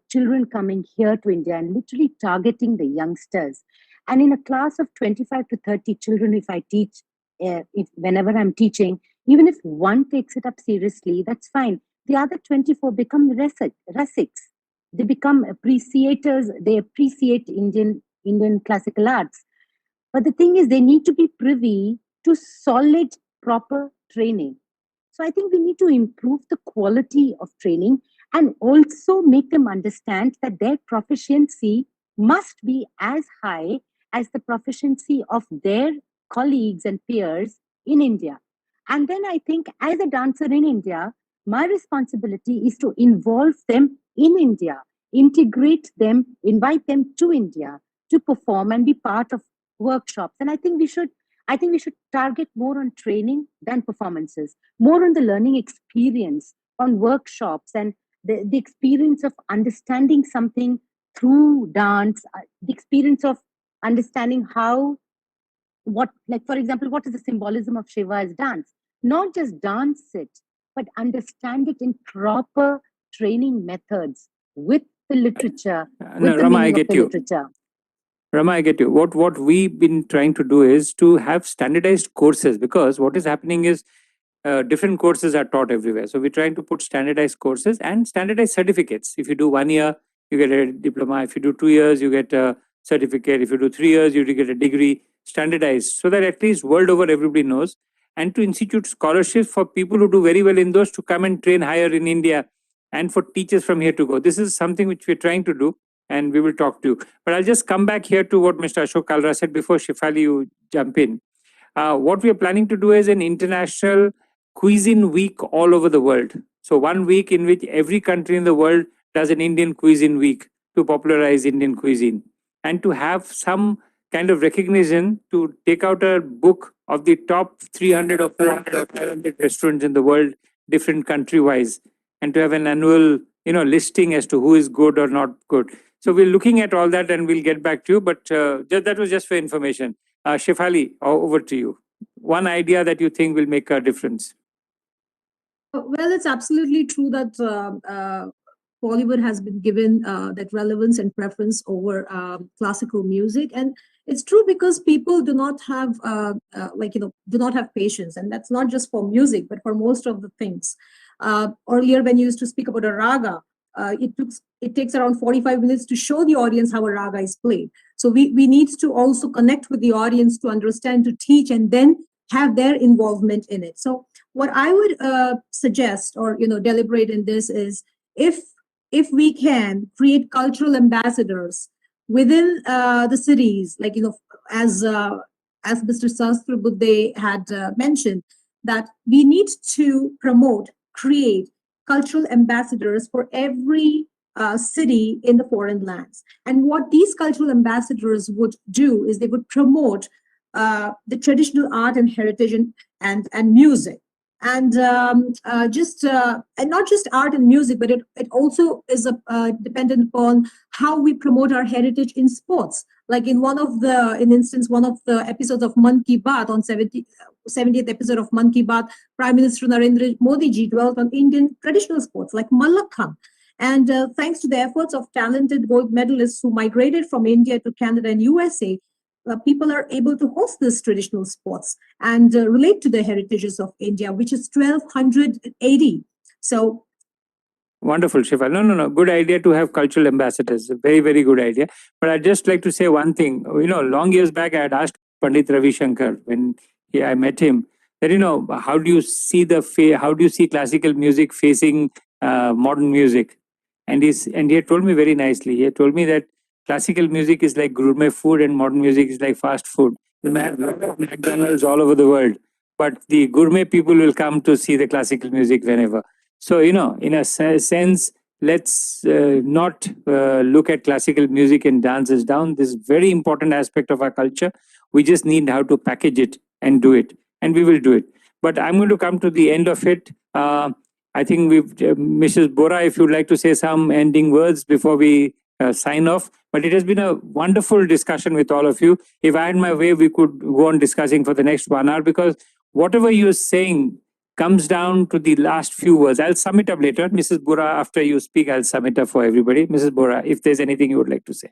Speaker 13: children coming here to India and literally targeting the youngsters. And in a class of 25 to 30 children, if I teach, whenever I'm teaching, even if one takes it up seriously, that's fine. The other 24 become rasics. They become appreciators. They appreciate Indian classical arts. But the thing is, they need to be privy to solid, proper training. So I think we need to improve the quality of training and also make them understand that their proficiency must be as high as the proficiency of their colleagues and peers in India. And then I think as a dancer in India, my responsibility is to involve them in India, integrate them, invite them to India to perform and be part of workshops. And I think we should target more on training than performances, more on the learning experience, on workshops and the experience of understanding something through dance, the experience of understanding for example, what is the symbolism of Shiva as dance? Not just dance it, but understand it in proper training methods with the literature, with the
Speaker 4: Rama,
Speaker 13: meaning
Speaker 4: I
Speaker 13: of
Speaker 4: get
Speaker 13: the
Speaker 4: you.
Speaker 13: literature.
Speaker 4: Rama, I get you. What we've been trying to do is to have standardized courses, because what is happening is different courses are taught everywhere. So we're trying to put standardized courses and standardized certificates. If you do 1 year, you get a diploma. If you do 2 years, you get a certificate. If you do 3 years, you get a degree, standardized, so that at least world over everybody knows. And to institute scholarships for people who do very well in those to come and train higher in India, and for teachers from here to go. This is something which we're trying to do, and we will talk to you. But I'll just come back here to what Mr. Ashok Kalra said before Shefali, you jump in. What we are planning to do is an international cuisine week all over the world. So 1 week in which every country in the world does an Indian cuisine week to popularize Indian cuisine, and to have some kind of recognition, to take out a book of the top 300 or 400 or 500 restaurants in the world, different country-wise, and to have an annual, listing as to who is good or not good. So we're looking at all that, and we'll get back to you. But that was just for information. Shefali, over to you. One idea that you think will make a difference.
Speaker 14: Well, it's absolutely true that Bollywood has been given that relevance and preference over classical music, and it's true because people do not have do not have patience, and that's not just for music but for most of the things. Earlier, when you used to speak about a raga, it takes around 45 minutes to show the audience how a raga is played. So we need to also connect with the audience to understand, to teach, and then have their involvement in it. So what I would suggest, or deliberate in this, is if we can create cultural ambassadors within the cities, as Mr. Sahasrabudhe had mentioned, that we need to create cultural ambassadors for every city in the foreign lands. And what these cultural ambassadors would do is they would promote the traditional art and heritage and music. And not just art and music, but it also is dependent upon how we promote our heritage in sports. Like in one of the episodes of Mann Ki Baat, on 70th episode of Mann Ki Baat, Prime Minister Narendra Modi ji dwelt on Indian traditional sports like Mallakhambh. And thanks to the efforts of talented gold medalists who migrated from India to Canada and USA, people are able to host these traditional sports and relate to the heritages of India, which is 1280. So
Speaker 4: wonderful, Shifa. No. Good idea to have cultural ambassadors. Very, very good idea. But I'd just like to say one thing. Long years back, I had asked Pandit Ravi Shankar when I met him that, how do you see classical music facing modern music? And he had told me very nicely. He had told me that classical music is like gourmet food and modern music is like fast food. You may have McDonald's all over the world, but the gourmet people will come to see the classical music whenever. So, in a sense, let's not look at classical music and dance as down. This is a very important aspect of our culture. We just need how to package it and do it, and we will do it. But I'm going to come to the end of it. I think Mrs. Bora, if you'd like to say some ending words before we sign off. But it has been a wonderful discussion with all of you. If I had my way, we could go on discussing for the next 1 hour, because whatever you're saying comes down to the last few words. I'll sum it up later. Mrs. Bora, after you speak, I'll sum it up for everybody. Mrs. Bora, if there's anything you would like to say.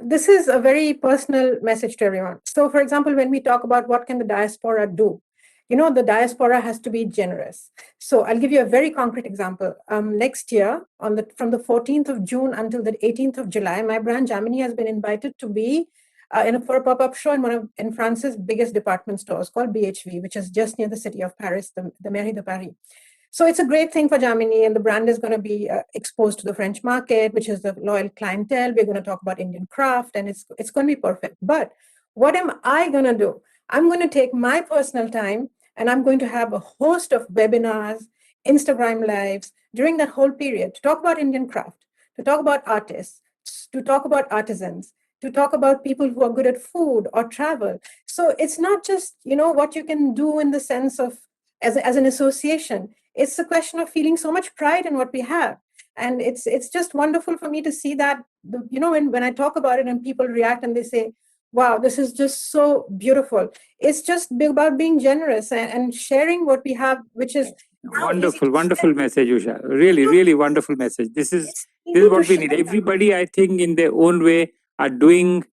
Speaker 8: This is a very personal message to everyone. So, for example, when we talk about what can the diaspora do, the diaspora has to be generous. So I'll give you a very concrete example. Next year, from the 14th of June until the 18th of July, my brand Jamini has been invited to be for a pop-up show in France's biggest department stores called BHV, which is just near the city of Paris, the Mairie de Paris. So it's a great thing for Jamini, and the brand is going to be exposed to the French market, which is the loyal clientele. We're going to talk about Indian craft, and it's going to be perfect. But what am I going to do? I'm going to take my personal time, and I'm going to have a host of webinars, Instagram lives during that whole period to talk about Indian craft, to talk about artists, to talk about artisans, to talk about people who are good at food or travel. So it's not just, what you can do in the sense of as an association. It's a question of feeling so much pride in what we have. And it's just wonderful for me to see that, when I talk about it and people react and they say, wow, this is just so beautiful. It's just about being generous and sharing what we have, which is
Speaker 4: wonderful message, Usha. Really, really wonderful message. This is what we need. Everybody, I think, in their own way, are doing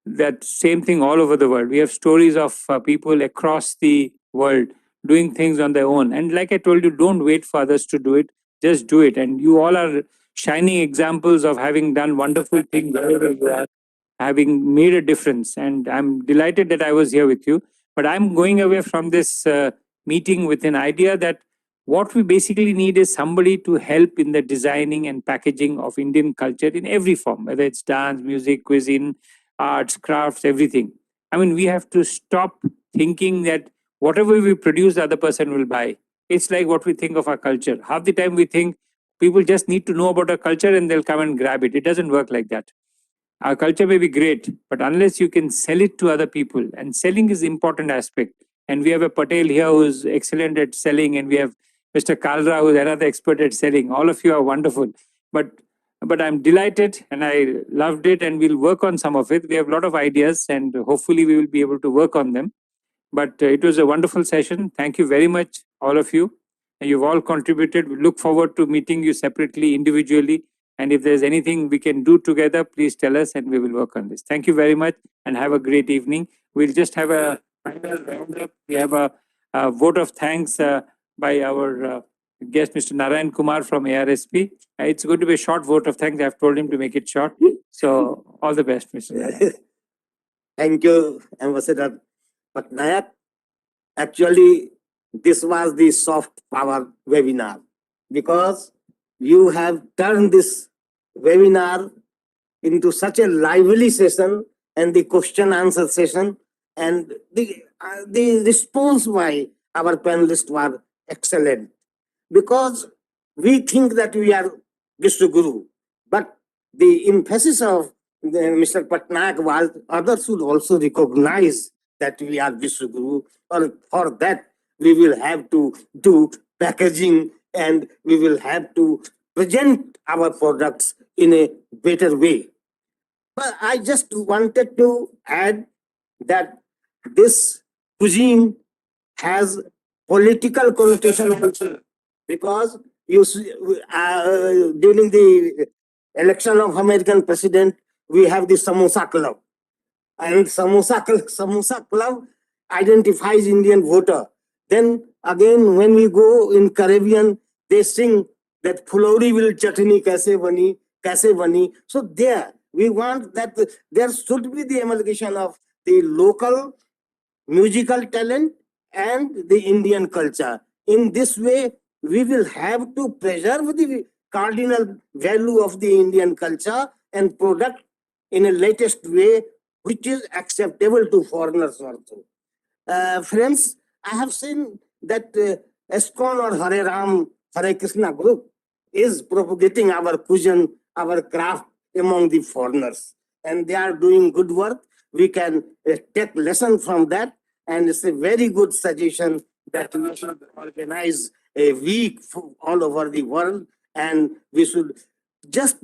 Speaker 4: that same thing all over the world. We have stories of people across the world doing things on their own. And like I told you, don't wait for others to do it. Just do it. And you all are shining examples of having done wonderful things wherever you are, having made a difference. And I'm delighted that I was here with you. But I'm going away from this meeting with an idea that what we basically need is somebody to help in the designing and packaging of Indian culture in every form, whether it's dance, music, cuisine, arts, crafts, everything. I mean, we have to stop thinking that whatever we produce, the other person will buy. It's like what we think of our culture. Half the time we think people just need to know about our culture and they'll come and grab it. It doesn't work like that. Our culture may be great, but unless you can sell it to other people, and selling is important aspect. And we have a Patel here who's excellent at selling, and we have Mr. Kalra who's another expert at selling. All of you are wonderful. But I'm delighted and I loved it, and we'll work on some of it. We have a lot of ideas and hopefully we will be able to work on them. But it was a wonderful session. Thank you very much, all of you. And you've all contributed. We look forward to meeting you separately, individually. And if there's anything we can do together, please tell us and we will work on this. Thank you very much and have a great evening. We'll just have a final roundup. We have a vote of thanks by our guest, Mr. Narayan Kumar from ARSP. It's going to be a short vote of thanks. I've told him to make it short. So all the best, Mr. Narayan.
Speaker 15: Thank you, Ambassador Patnaik. Actually, this was the soft power webinar because you have turned this webinar into such a lively session and the question answer session, and the response by our panelists were excellent, because we think that we are Vishwaguru, but the emphasis of Mr. Patnaik was others should also recognize that we are Vishwaguru, or for that we will have to do packaging and we will have to present our products in a better way. But I just wanted to add that this cuisine has political connotation also, because you see, during the election of American president, we have the Samosa Club, and Samosa Club identifies Indian voter. Then again, when we go in Caribbean, they sing that Fulori will chutney kaise bani. So there, we want that there should be the amalgamation of the local musical talent and the Indian culture. In this way, we will have to preserve the cardinal value of the Indian culture and product in a latest way, which is acceptable to foreigners also. Friends, I have seen that ESKCON or Hare Ram, Hare Krishna group is propagating our cuisine, our craft among the foreigners. And they are doing good work. We can take lesson from that. And it's a very good suggestion that we should organize a week all over the world. And we should just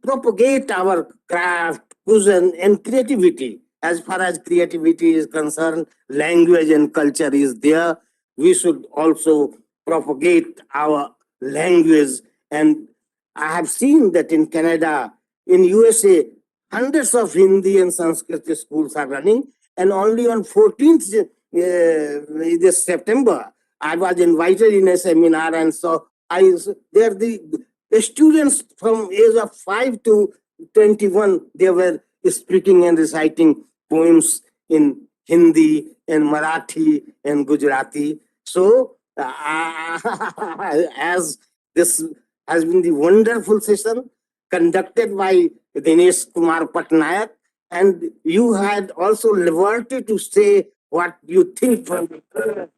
Speaker 15: propagate our craft, cuisine, and creativity. As far as creativity is concerned, language and culture is there. We should also propagate our language. And I have seen that in Canada, in USA, hundreds of Hindi and Sanskrit schools are running. And only on 14th this September, I was invited in a seminar, and so there the students from age of 5 to 21, they were speaking and reciting poems in Hindi and Marathi and Gujarati. So, as this has been the wonderful session conducted by Dinesh Kumar Patnaik, and you had also liberty to say what you think from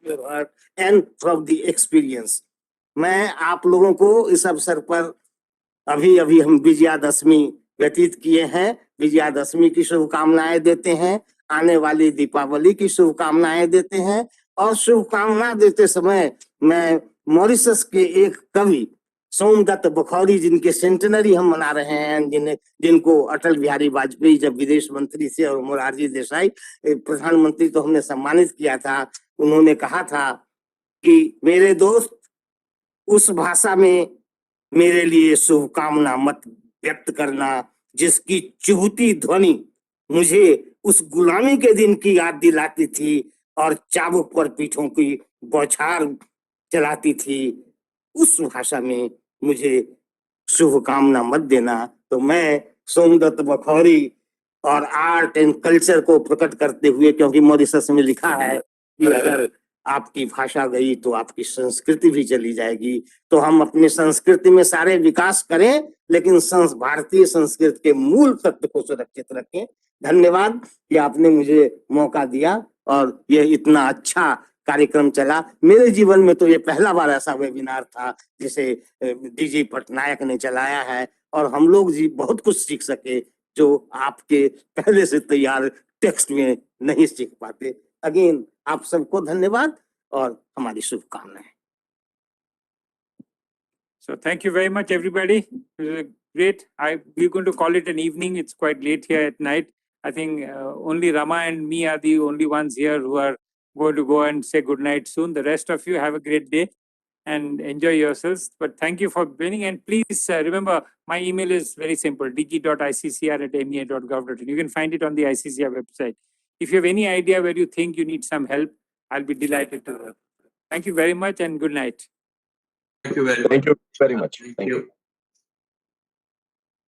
Speaker 15: your heart and from the experience. मैं आप लोगों को इस अवसर पर अभी हम विजयादशमी व्यतीत किए हैं, विजयादशमी की शुभकामनाएं देते हैं, आने वाली दीपावली की शुभकामनाएं देते हैं, और शुभकामना देते समय मैं मॉरिशस के एक कवि सोमदत्त बुखौरी, जिनके सेंटेनरी हम मना रहे हैं, जिनको अटल बिहारी वाजपेयी जब विदेश मंत्री से और मोरारजी देसाई प्रधानमंत्री तो हमने सम्मानित किया था, उन्होंने कहा था कि मेरे दोस्त, उस भाषा में मेरे लिए शुभकामना मत व्यक्त करना जिसकी चुहती ध्वनि मुझे उस गुलामी के दिन की याद दिलाती थी और चाबुक पर पीठों की बौछार चलाती थी। उस भाषा में मुझे शुभकामना मत देना। तो मैं सोमदत्त बुखौरी और आर्ट एंड कल्चर को प्रकट करते हुए, क्योंकि मॉरिशस में लिखा है कि अगर आपकी भाषा गई तो आपकी संस्कृति भी चली जाएगी, तो हम अपनी संस्कृति में सारे विकास करें, लेकिन भारतीय संस्कृति के मूल तत्व को सुरक्षित रखें। धन्यवाद कि आपने मुझे मौका दिया और ये इतना अच्छा कार्यक्रम चला। मेरे जीवन में तो ये पहला बार ऐसा वेबिनार था जिसे डीजी पटनायक ने चलाया है, और हम लोग जी बहुत कुछ सीख सके। जो आपके पहले से तैयार टेक्स्ट में नहीं सीख पाते। अगेन आप सबको धन्यवाद और हमारी शुभकामनाएं।
Speaker 4: So thank you very much, everybody. It was great. We're going to call it an evening. It's quite late here at night. I think only Rama and me are the only ones here who are going to go and say good night soon. The rest of you have a great day and enjoy yourselves. But thank you for joining. And please remember, my email is very simple, dg.iccr@mea.gov.in. You can find it on the ICCR website. If you have any idea where you think you need some help, I'll be delighted to help. Thank you very much and good night.
Speaker 12: Thank you very much.
Speaker 10: Thank you very much.
Speaker 12: Thank you.